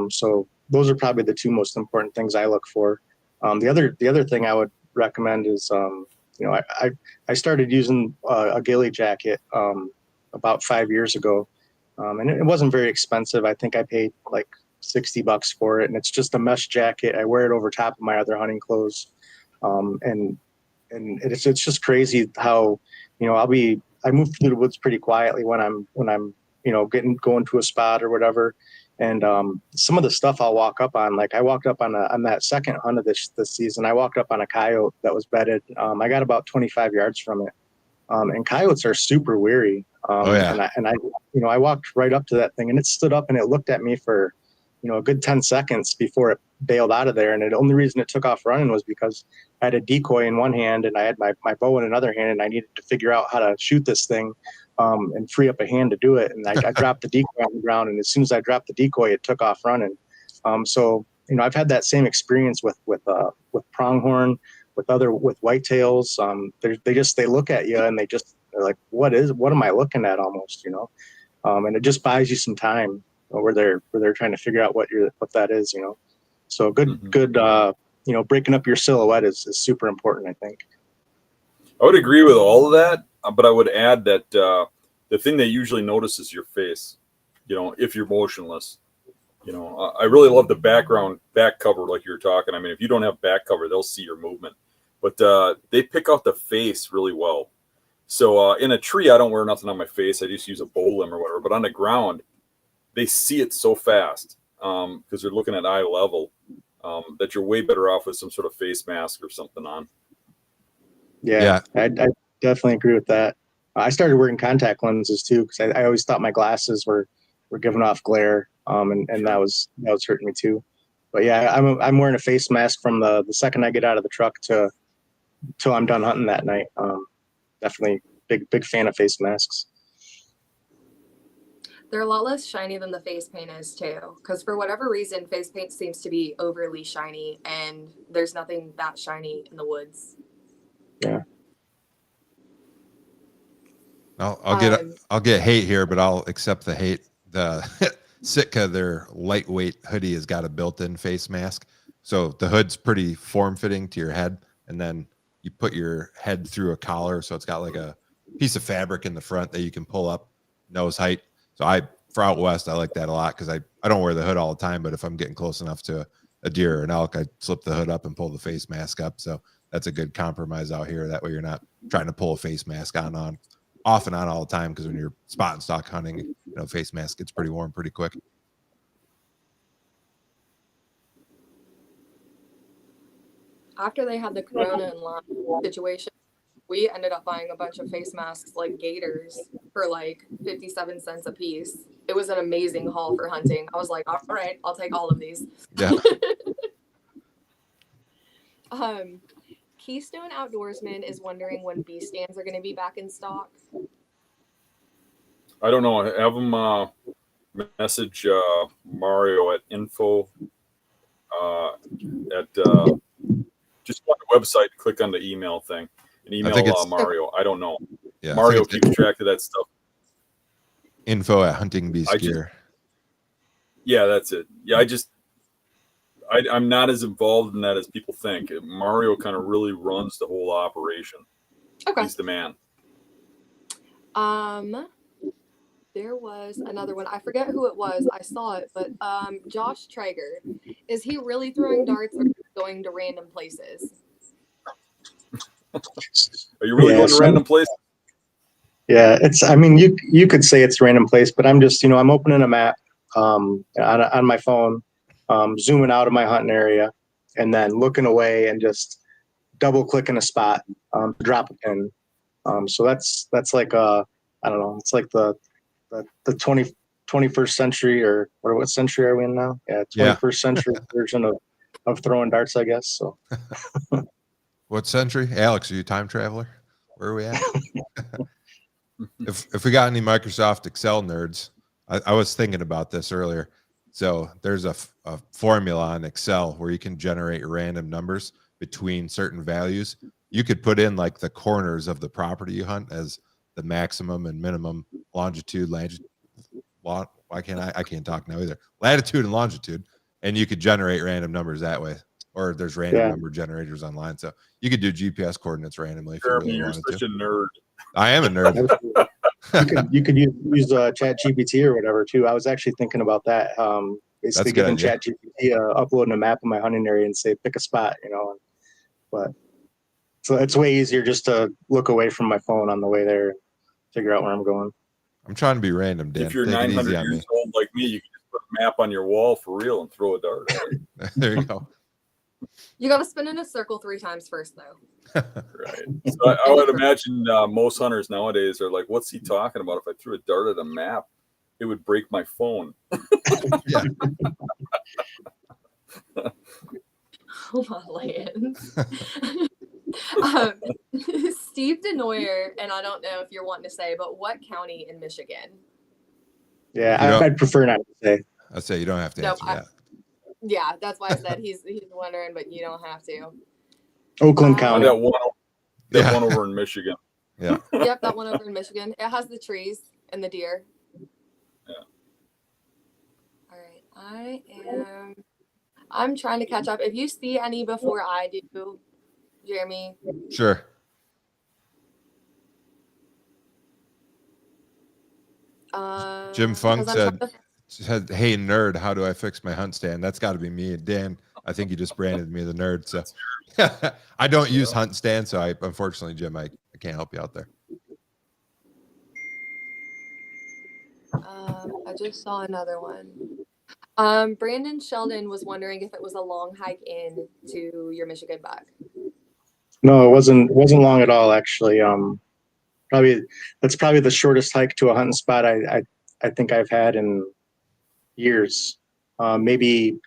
So those are probably the two most important things I look for. The other thing I would recommend is I started using a ghillie jacket about 5 years ago, and it wasn't very expensive. I think I paid like $60 for it, and it's just a mesh jacket. I wear it over top of my other hunting clothes, and it's just crazy how I move through the woods pretty quietly when I'm going to a spot or whatever. And some of the stuff I'll walk up on, like I walked up on that second hunt of this season, I walked up on a coyote that was bedded. I got about 25 yards from it. And coyotes are super weary. And I walked right up to that thing, and it stood up and it looked at me for, a good 10 seconds before it bailed out of there. And the only reason it took off running was because I had a decoy in one hand and I had my bow in another hand, and I needed to figure out how to shoot this thing and free up a hand to do it. And I dropped the decoy on the ground, and as soon as I dropped the decoy, it took off running. So I've had that same experience with pronghorn, with whitetails. They look at you and they're like, what am I looking at almost, and it just buys you some time where they're trying to figure out what that is, So good, breaking up your silhouette is super important, I think. I would agree with all of that, but I would add that the thing they usually notice is your face, if you're motionless. I really love the back cover like you're talking. I mean, if you don't have back cover, they'll see your movement. But they pick out the face really well. So in a tree, I don't wear nothing on my face. I just use a bow limb or whatever. But on the ground, they see it so fast because they're looking at eye level that you're way better off with some sort of face mask or something on. Yeah. I definitely agree with that. I started wearing contact lenses too because I always thought my glasses were giving off glare, and that was hurting me too. But yeah, I'm wearing a face mask from the second I get out of the truck till I'm done hunting that night. Definitely big fan of face masks. They're a lot less shiny than the face paint is too, because for whatever reason, face paint seems to be overly shiny, and there's nothing that shiny in the woods. Yeah. I'll get hate here, but I'll accept the hate. The Sitka, their lightweight hoodie has got a built-in face mask, so the hood's pretty form-fitting to your head, and then you put your head through a collar, so it's got like a piece of fabric in the front that you can pull up nose height. So for out west, I like that a lot because I don't wear the hood all the time, but if I'm getting close enough to a deer or an elk, I slip the hood up and pull the face mask up. So that's a good compromise out here. That way you're not trying to pull a face mask off and on all the time, because when you're spot and stock hunting, face mask gets pretty warm pretty quick. After they had the corona and Lyme situation, we ended up buying a bunch of face masks like gaiters for like 57 cents a piece. It was an amazing haul for hunting. I was like, all right, I'll take all of these. Yeah. Keystone Outdoorsman is wondering when bee stands are going to be back in stock. I don't know. Have them message Mario at info at just go on the website, click on the email thing, and email Mario. I don't know. Yeah, Mario keeps track of that stuff. Info at Hunting Beast Gear. Yeah, that's it. Yeah, I'm not as involved in that as people think. Mario kind of really runs the whole operation. Okay. He's the man. There was another one. I forget who it was. I saw it, but Josh Traeger. Is he really throwing darts or going to random places? Are you really going to random places? Yeah, I mean, you could say it's random place, but I'm just, I'm opening a map on my phone, zooming out of my hunting area, and then looking away and just double clicking a spot to drop a pin. So that's like I don't know, it's like the 21st century, or what century are we in now? Yeah, 21st century version of throwing darts, I guess. So what century? Alex, are you a time traveler? Where are we at? If we got any Microsoft Excel nerds, I was thinking about this earlier. So there's a formula on Excel where you can generate random numbers between certain values. You could put in like the corners of the property you hunt as the maximum and minimum longitude, I can't talk now either. Latitude and longitude, and you could generate random numbers that way. Or there's random number generators online, so you could do GPS coordinates randomly if you really wanted to. You're such a nerd. I am a nerd. you could use Chat GPT or whatever too. I was actually thinking about that. Basically giving Chat GPT uploading a map of my hunting area and say pick a spot, But so it's way easier just to look away from my phone on the way there and figure out where I'm going. I'm trying to be random, Dan. If you're 900 years old like me, you can just put a map on your wall for real and throw a dart. There you go. You got to spin in a circle 3 times first, though. Right. So I would imagine most hunters nowadays are like, "What's he talking about? If I threw a dart at a map, it would break my phone." Yeah. Oh my land. Steve DeNoyer, and I don't know if you're wanting to say, but what county in Michigan? Yeah, I'd prefer not to say. I'd say you don't have to answer that. Yeah, that's why I said he's wondering, but you don't have to. Oakland County. That one over in Michigan. Yeah. Yep, that one over in Michigan. It has the trees and the deer. Yeah. All right, I'm trying to catch up. If you see any before I do, Jeremy. Sure. Jim Funk said, "Hey nerd, how do I fix my hunt stand?" That's got to be me. Dan, I think you just branded me the nerd. So I don't use hunt stand, so unfortunately, Jim, I can't help you out there. I just saw another one. Brandon Sheldon was wondering if it was a long hike in to your Michigan buck. No, it wasn't long at all, actually. That's probably the shortest hike to a hunting spot I think I've had in years. Maybe,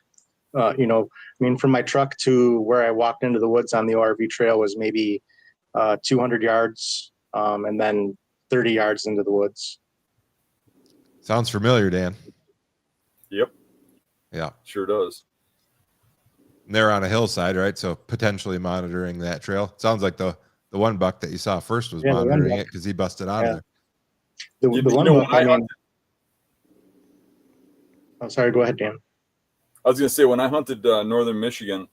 from my truck to where I walked into the woods on the ORV trail was maybe 200 yards, and then 30 yards into the woods. Sounds familiar, Dan. Yep. Yeah. Sure does. And they're on a hillside, right? So potentially monitoring that trail. Sounds like the one buck that you saw first was monitoring it because he busted out of there. The one buck, I'm sorry, go ahead, Dan. I was going to say, when I hunted northern Michigan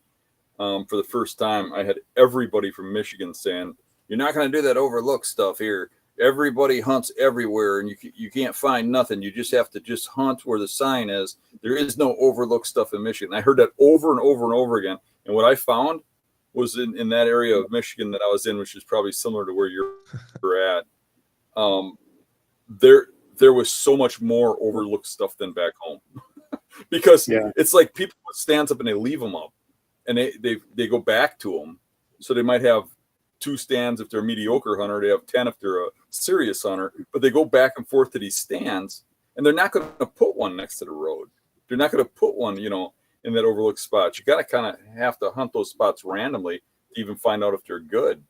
for the first time, I had everybody from Michigan saying, "You're not going to do that overlook stuff here. Everybody hunts everywhere, and you can't find nothing. You just have to just hunt where the sign is. There is no overlook stuff in Michigan." I heard that over and over and over again. And what I found was in that area of Michigan that I was in, which is probably similar to where you're at, there was so much more overlooked stuff than back home. Because it's like people put stands up and they leave them up, and they go back to them. So they might have 2 stands if they're a mediocre hunter. They have 10 if they're a serious hunter. But they go back and forth to these stands, and they're not going to put one next to the road. They're not going to put one, in that overlooked spot. You got to kind of have to hunt those spots randomly to to even find out if they're good,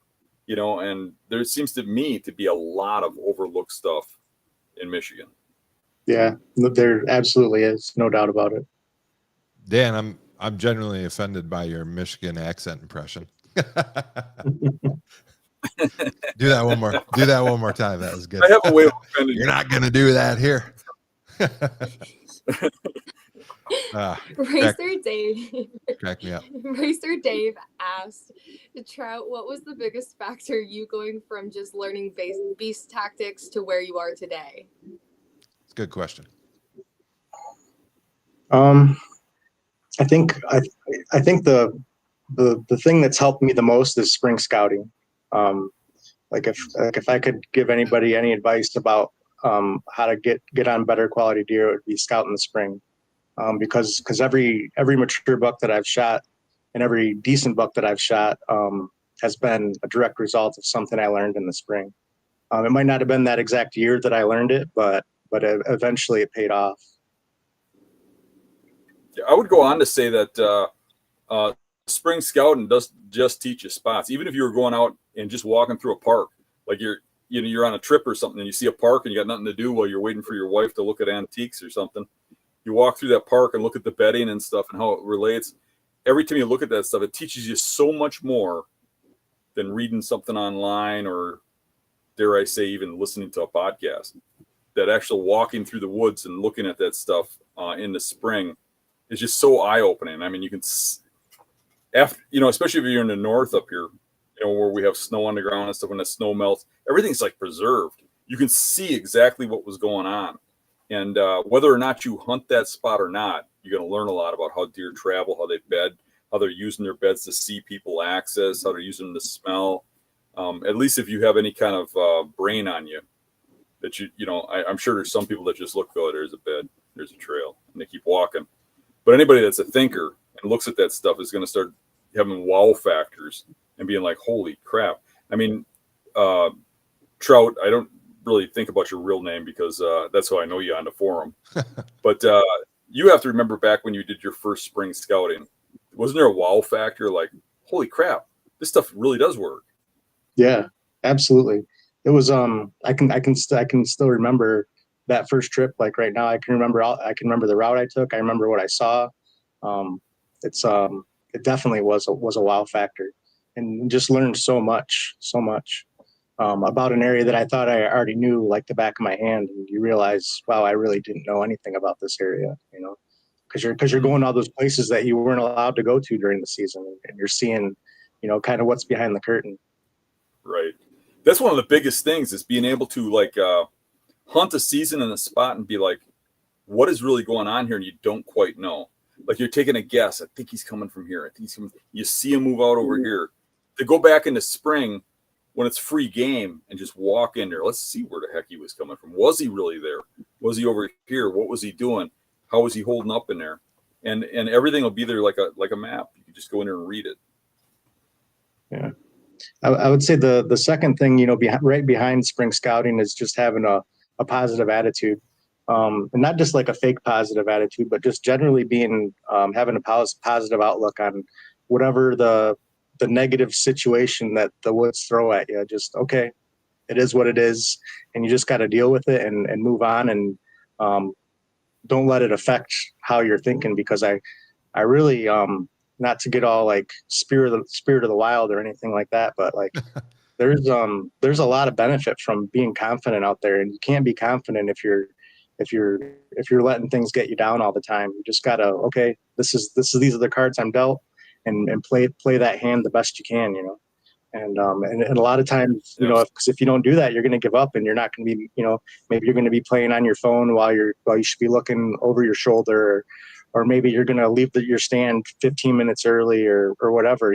and there seems to me to be a lot of overlooked stuff in Michigan. Yeah, there absolutely is, no doubt about it. Dan, I'm genuinely offended by your Michigan accent impression. Do that one more. Do that one more time. That was good. I have a way of offending You're not gonna do that here. Racer Dave. Crack me up. Racer Dave asked, Trout, what was the biggest factor you going from just learning beast tactics to where you are today? It's a good question. I think the thing that's helped me the most is spring scouting. If I could give anybody any advice about how to get on better quality deer, it would be scout in the spring. Because every mature buck that I've shot and every decent buck that I've shot has been a direct result of something I learned in the spring. It might not have been that exact year that I learned it, but eventually it paid off. Yeah, I would go on to say that spring scouting does just teach you spots. Even if you were going out and just walking through a park, like you're on a trip or something, and you see a park and you got nothing to do while you're waiting for your wife to look at antiques or something. You walk through that park and look at the bedding and stuff and how it relates. Every time you look at that stuff, it teaches you so much more than reading something online or, dare I say, even listening to a podcast. That actual walking through the woods and looking at that stuff in the spring is just so eye-opening. I mean, you can, especially if you're in the north up here, where we have snow on the ground and stuff, when the snow melts, everything's like preserved. You can see exactly what was going on. And whether or not you hunt that spot or not, you're going to learn a lot about how deer travel, how they bed, how they're using their beds to see people access, how they're using them to smell. At least if you have any kind of brain on you, that I'm sure there's some people that just look, oh, there's a bed, there's a trail, and they keep walking. But anybody that's a thinker and looks at that stuff is going to start having wow factors and being like, holy crap. I mean, Trout, I don't really think about your real name because that's how I know you on the forum. But you have to remember back when you did your first spring scouting, wasn't there a wow factor? Like, holy crap, this stuff really does work. Yeah, absolutely. It was I can still remember that first trip. Like right now, I can remember the route I took. I remember what I saw. It definitely was a wow factor, and just learned so much about an area that I thought I already knew like the back of my hand. And you realize, wow, I really didn't know anything about this area, because you're going to all those places that you weren't allowed to go to during the season, and you're seeing, kind of what's behind the curtain. Right. That's one of the biggest things is being able to hunt a season in a spot and be like, what is really going on here? And you don't quite know. Like you're taking a guess. I think he's coming from here. I think he's coming. You see him move out over here. To go back into spring when it's free game and just walk in there. Let's see where the heck he was coming from. Was he really there? Was he over here? What was he doing? How was he holding up in there? And everything will be there like a map. You can just go in there and read it. Yeah. I would say the second thing, right behind spring scouting is just having a positive attitude, and not just like a fake positive attitude, but just generally being having a positive outlook on whatever the negative situation that the woods throw at you. Just, okay, it is what it is, and you just got to deal with it and move on, and don't let it affect how you're thinking, because I really not to get all like spirit of the wild or anything like that, but like there's a lot of benefit from being confident out there, and you can't be confident if you're letting things get you down all the time. You just gotta, okay, these are the cards I'm dealt, and play that hand the best you can, and a lot of times, because if you don't do that, you're going to give up, and you're not going to be, maybe you're going to be playing on your phone while you should be looking over your shoulder, or maybe you're going to leave your stand 15 minutes early or whatever,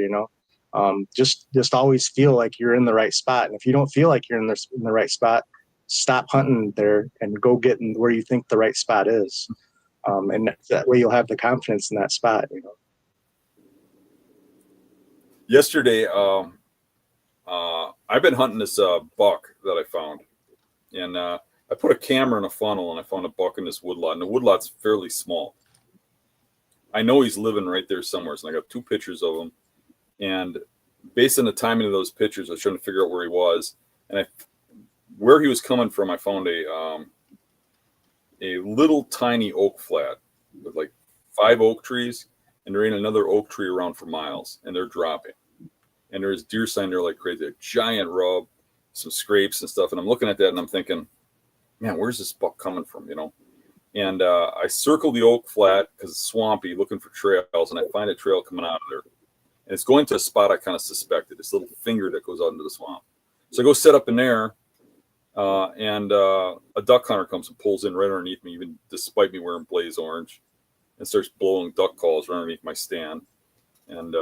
just always feel like you're in the right spot. And if you don't feel like you're in the right spot, stop hunting there and go get in where you think the right spot is. And that way you'll have the confidence in that spot, Yesterday, I've been hunting this buck that I found, and I put a camera in a funnel, and I found a buck in this woodlot, and the woodlot's fairly small. I know he's living right there somewhere, so I got 2 pictures of him, and based on the timing of those pictures, I was trying to figure out where he was, and where he was coming from. I found a little tiny oak flat with like 5 oak trees, and there ain't another oak tree around for miles, and they're dropping. And there's deer sign there like crazy, a giant rub, some scrapes and stuff. And I'm looking at that and I'm thinking, man, where's this buck coming from? And I circle the oak flat because it's swampy, looking for trails, and I find a trail coming out of there. And it's going to a spot I kind of suspected, this little finger that goes out into the swamp. So I go set up in there, and a duck hunter comes and pulls in right underneath me, even despite me wearing blaze orange, and starts blowing duck calls right underneath my stand. And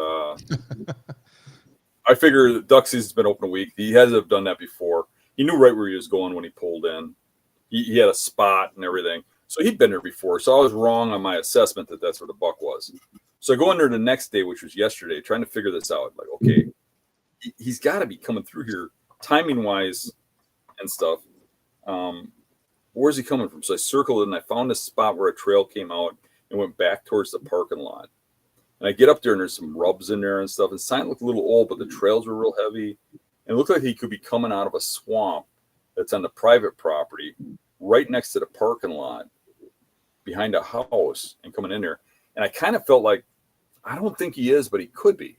I figure the duck season's been open a week. He hasn't done that before. He knew right where he was going when he pulled in. He had a spot and everything. So he'd been there before. So I was wrong on my assessment that that's where the buck was. So I go in there the next day, which was yesterday, trying to figure this out. Like, okay, he's got to be coming through here timing-wise and stuff. Where's he coming from? So I circled it, and I found this spot where a trail came out and went back towards the parking lot. And I get up there, and there's some rubs in there and stuff. And the sign looked a little old, but the trails were real heavy. And it looked like he could be coming out of a swamp that's on the private property right next to the parking lot behind a house and coming in there. And I kind of felt like, I don't think he is, but he could be.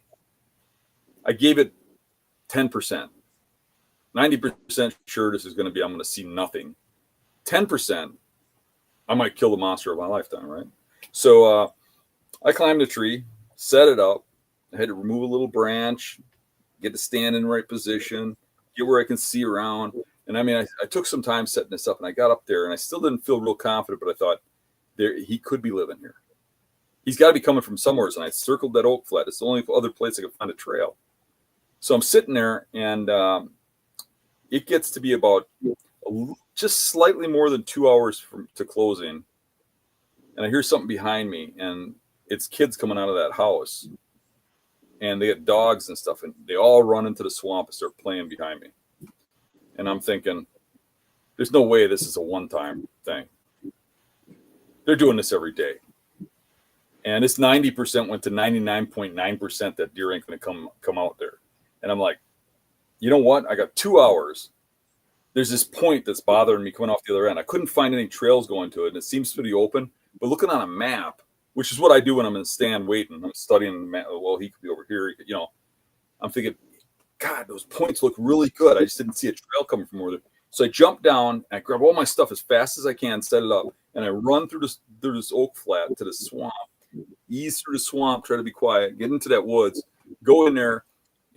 I gave it 10%. 90% sure this is going to be, I'm going to see nothing. 10%, I might kill the monster of my lifetime, right? So I climbed a tree, set it up. I had to remove a little branch, get the stand in the right position, get where I can see around. And I mean, I took some time setting this up, and I got up there, and I still didn't feel real confident, but I thought, he could be living here. He's got to be coming from somewhere. And I circled that oak flat. It's the only other place I could find a trail. So I'm sitting there, and it gets to be about just slightly more than 2 hours to closing. And I hear something behind me, and it's kids coming out of that house. And they got dogs and stuff, and they all run into the swamp and start playing behind me. And I'm thinking, there's no way this is a one-time thing. They're doing this every day. And this 90% went to 99.9% that deer ain't going to come out there. And I'm like, you know what? I got 2 hours. There's this point that's bothering me coming off the other end. I couldn't find any trails going to it, and it seems pretty open. But looking on a map, which is what I do when I'm in the stand waiting, I'm studying the map. Well, he could be over here. I'm thinking, God, those points look really good. I just didn't see a trail coming from over there. So I jump down, and I grab all my stuff as fast as I can, set it up, and I run through this oak flat to the swamp, ease through the swamp, try to be quiet, get into that woods, go in there,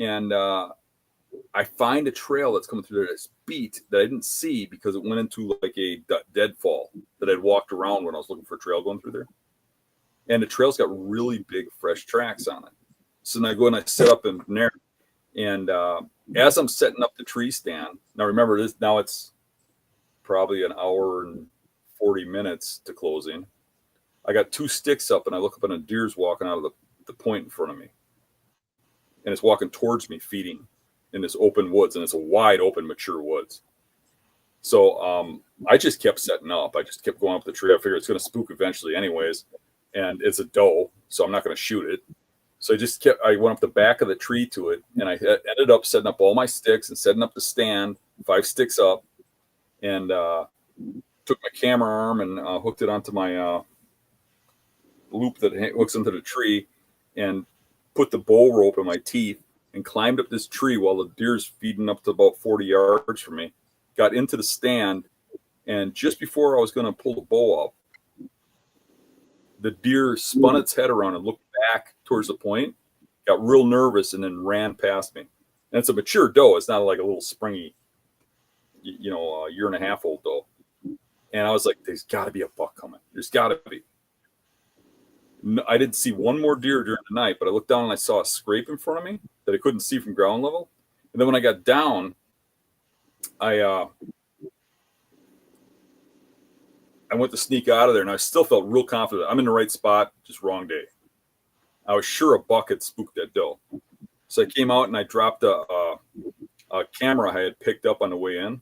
and I find a trail that's coming through there that's beat that I didn't see because it went into like a deadfall that I'd walked around when I was looking for a trail going through there. And the trail's got really big, fresh tracks on it. So then I go and I set up in there. And as I'm setting up the tree stand, now remember this, now it's probably an hour and 40 minutes to closing. I got 2 sticks up, and I look up, and a deer's walking out of the point in front of me. And it's walking towards me, feeding in this open woods, and it's a wide open, mature woods. So I just kept setting up. I just kept going up the tree. I figured it's going to spook eventually anyways. And it's a doe, so I'm not going to shoot it. So I went up the back of the tree to it, and I ended up setting up all my sticks and setting up the stand, 5 sticks up, and took my camera arm and hooked it onto my loop that hooks into the tree, and put the bow rope in my teeth and climbed up this tree while the deer's feeding up to about 40 yards from me, got into the stand, and just before I was going to pull the bow up, the deer spun its head around and looked back towards the point, got real nervous, and then ran past me. And it's a mature doe. It's not like a little springy, a year and a half old doe. And I was like, there's got to be a buck coming. There's got to be. No, I didn't see one more deer during the night, but I looked down and I saw a scrape in front of me that I couldn't see from ground level. And then when I got down, I went to sneak out of there, and I still felt real confident. I'm in the right spot, just wrong day. I was sure a buck had spooked that doe. So I came out and I dropped a camera I had picked up on the way in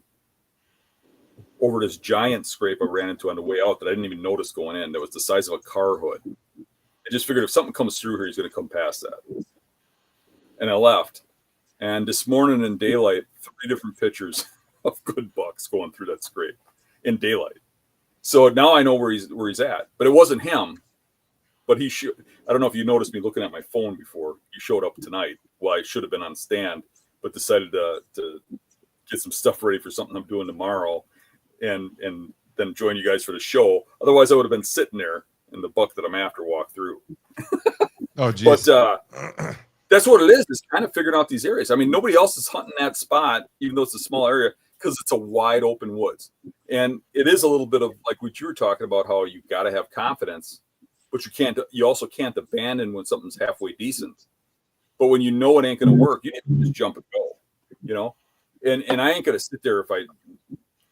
over this giant scrape I ran into on the way out that I didn't even notice going in. That was the size of a car hood. I just figured if something comes through here, he's going to come past that. And I left. And this morning in daylight, 3 different pictures of good bucks going through that scrape in daylight. So now I know where he's at. But it wasn't him. But I don't know if you noticed me looking at my phone before. He showed up tonight. Well, I should have been on stand, but decided to get some stuff ready for something I'm doing tomorrow, and then join you guys for the show. Otherwise, I would have been sitting there, and the buck that I'm after walked through. Oh, geez. But that's what it is kind of figuring out these areas. I mean, nobody else is hunting that spot, even though it's a small area, because it's a wide open woods. And it is a little bit of like what you were talking about, how you got to have confidence, but you also can't abandon when something's halfway decent. But when you know it ain't going to work, you need to just jump and go, you know? And I ain't going to sit there if I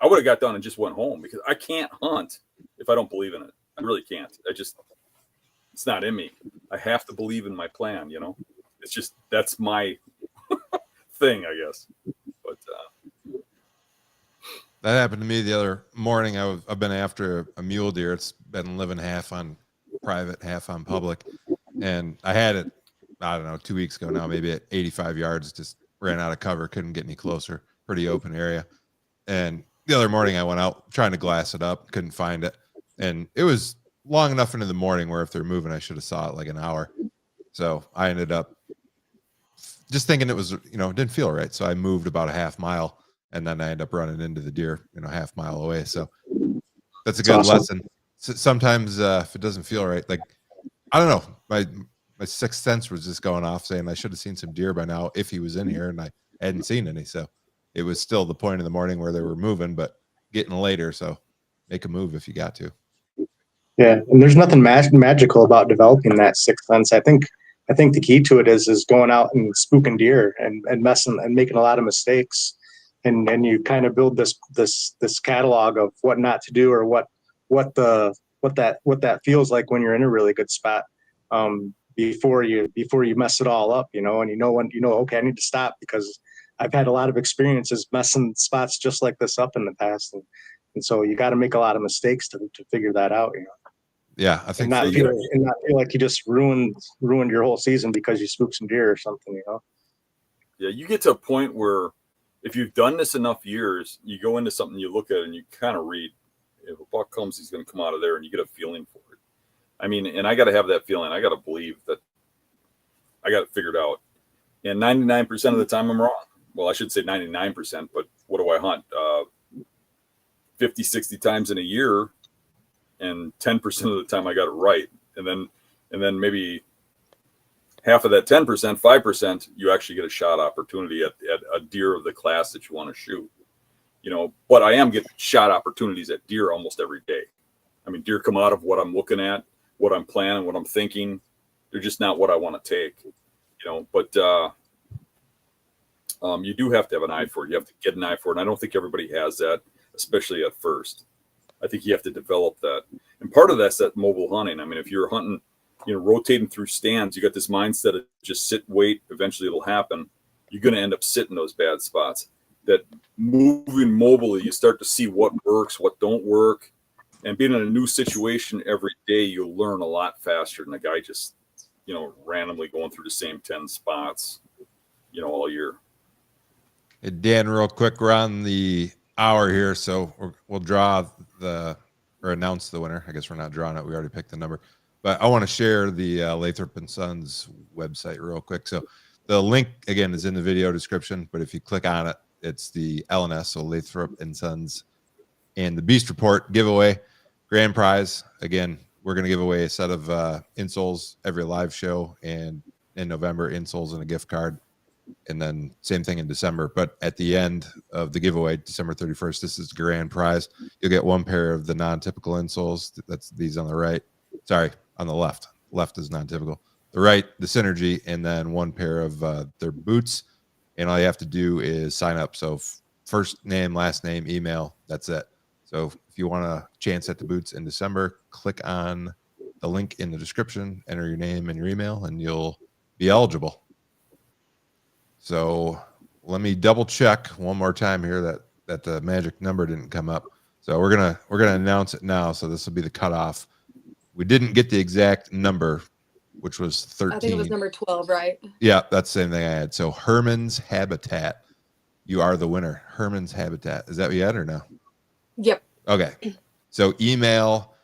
would have got done and just went home, because I can't hunt if I don't believe in it. I really can't. It's not in me. I have to believe in my plan, you know? It's just, that's my thing, I guess. But that happened to me the other morning. I've been after a mule deer. It's been living half on private, half on public. And I had it, I don't know, 2 weeks ago now, maybe at 85 yards, just ran out of cover, couldn't get any closer, pretty open area. And the other morning I went out trying to glass it up, couldn't find it. And it was long enough into the morning where if they're moving, I should have saw it like an hour. So I ended up just thinking it was, you know, it didn't feel right. So I moved about a half mile, and then I ended up running into the deer, you know, half mile away. So that's a good lesson. So sometimes if it doesn't feel right, like, I don't know, my sixth sense was just going off saying I should have seen some deer by now if he was in here, and I hadn't seen any. So it was still the point in the morning where they were moving, but getting later. So make a move if you got to. Yeah, and there's nothing magical about developing that sixth sense. I think the key to it is going out and spooking deer and messing and making a lot of mistakes, and you kind of build this catalog of what not to do, or what that feels like when you're in a really good spot, before you mess it all up, you know. And okay, I need to stop, because I've had a lot of experiences messing spots just like this up in the past, and so you got to make a lot of mistakes to figure that out, you know. Yeah, I think and not feel like you just ruined your whole season because you spooked some deer or something, you know. yeah, you get to a point where if you've done this enough years, you go into something, you look at it, and you kind of read, if a buck comes, he's going to come out of there, and you get a feeling for it. I mean, and I got to have that feeling. I got to believe that I got it figured out. And 99% of the time I'm wrong. Well, I should say 99%, but what do I hunt? 50, 60 times in a year, and 10% of the time I got it right. And then maybe half of that 10%, 5%, you actually get a shot opportunity at a deer of the class that you want to shoot. You know, but I am getting shot opportunities at deer almost every day. I mean, deer come out of what I'm looking at, what I'm planning, what I'm thinking. They're just not what I want to take, you know. But you do have to have an eye for it. You have to get an eye for it. And I don't think everybody has that, especially at first. I think you have to develop that. And part of that's that mobile hunting. I mean, if you're hunting, you know, rotating through stands, you got this mindset of just sit, wait, eventually it'll happen. You're going to end up sitting those bad spots. That moving mobily, you start to see what works, what don't work. And being in a new situation every day, you'll learn a lot faster than a guy just, you know, randomly going through the same 10 spots, you know, all year. Hey, Dan, real quick, we're on the hour here, so we'll draw or announce the winner. I guess we're not drawing it. We already picked the number. But I want to share the Lathrop & Sons website real quick. So the link, again, is in the video description, but if you click on it, it's the LNS, so Lathrop & Sons, and the Beast Report giveaway. Grand prize. Again, we're going to give away a set of insoles every live show, and in November, insoles and a gift card. And then same thing in December. But at the end of the giveaway, December 31st, this is the grand prize. You'll get one pair of the non-typical insoles. That's these on the right. Sorry, on the left. Left is non-typical. The right, the Synergy, and then one pair of their boots. And all you have to do is sign up. So first name, last name, email. That's it. So if you want a chance at the boots in December, click on the link in the description, enter your name and your email, and you'll be eligible. So let me double check one more time here that the magic number didn't come up. So we're gonna announce it now. So this will be the cutoff. We didn't get the exact number which was 13. I think it was number 12, right? Yeah, that's the same thing I had. So Herman's Habitat. You are the winner. Herman's Habitat. Is that what you had or no? Yep. Okay. So email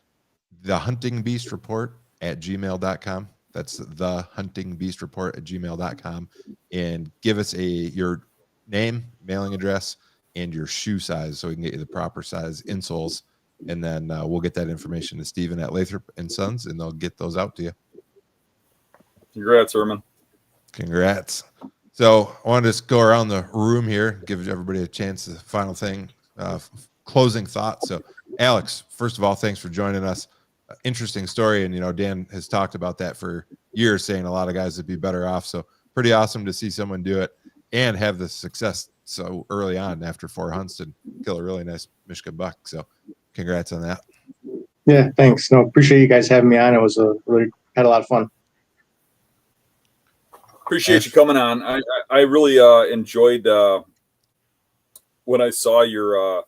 thehuntingbeastreport@gmail.com. That's thehuntingbeastreport@gmail.com. And give us your name, mailing address, and your shoe size so we can get you the proper size insoles. And then we'll get that information to Stephen at Lathrop and Sons, and they'll get those out to you. Congrats, Herman. Congrats. So I want to just go around the room here, give everybody a chance. The final thing, closing thoughts. So Alex, first of all, thanks for joining us. Interesting story. And, Dan has talked about that for years, saying a lot of guys would be better off. So pretty awesome to see someone do it and have the success so early on after 4 hunts to kill a really nice Michigan buck. So congrats on that. Yeah, thanks. No, appreciate you guys having me on. It was really had a lot of fun. Appreciate you coming on. I really enjoyed when I saw your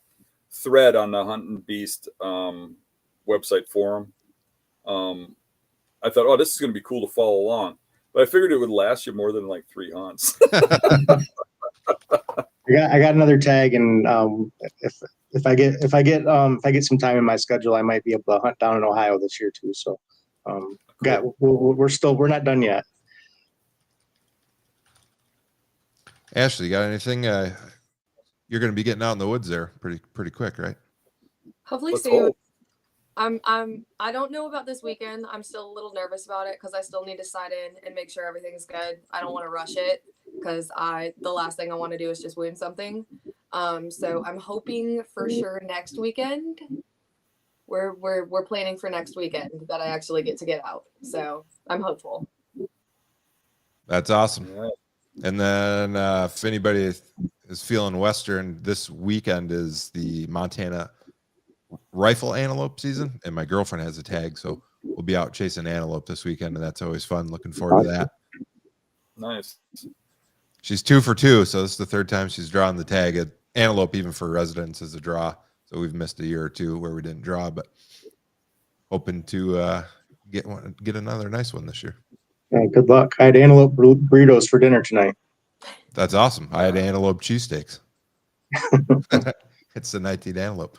thread on the Hunt and Beast website forum. I thought, this is going to be cool to follow along. But I figured it would last you more than like 3 hunts. I got another tag, and if I get some time in my schedule, I might be able to hunt down in Ohio this year too. So, Cool. we're not done yet. Ashley, you got anything? You're going to be getting out in the woods there pretty quick, right? Hopefully Let's soon. hope. I don't know about this weekend. I'm still a little nervous about it because I still need to sign in and make sure everything's good. I don't want to rush it because the last thing I want to do is just wound something. So I'm hoping for sure next weekend. We're planning for next weekend that I actually get to get out. So I'm hopeful. That's awesome. Yeah. And then if anybody is feeling Western, this weekend is the Montana rifle antelope season, and my girlfriend has a tag, so we'll be out chasing antelope this weekend, and that's always fun. Looking forward to that. Nice. She's 2 for 2, so this is the 3rd time she's drawn the tag. At antelope, even for residents, is a draw, so we've missed a year or 2 where we didn't draw, but hoping to get another nice one this year. Yeah, good luck. I had antelope burritos for dinner tonight. That's awesome. I had antelope cheesesteaks. It's the 19 antelope.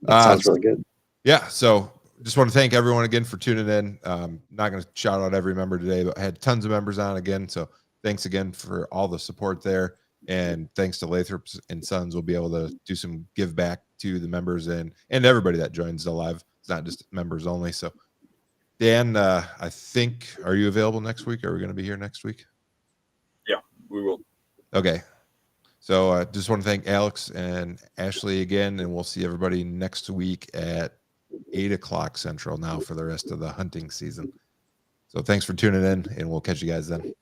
That sounds really good. Yeah, so just want to thank everyone again for tuning in. Not going to shout out every member today, but I had tons of members on again. So thanks again for all the support there. And thanks to Lathrop and Sons, we'll be able to do some give back to the members and everybody that joins the live. It's not just members only. So Dan, I think, are you available next week? Are we going to be here next week? Yeah, we will. Okay. So I just want to thank Alex and Ashley again, and we'll see everybody next week at 8 o'clock Central now for the rest of the hunting season. So thanks for tuning in, and we'll catch you guys then.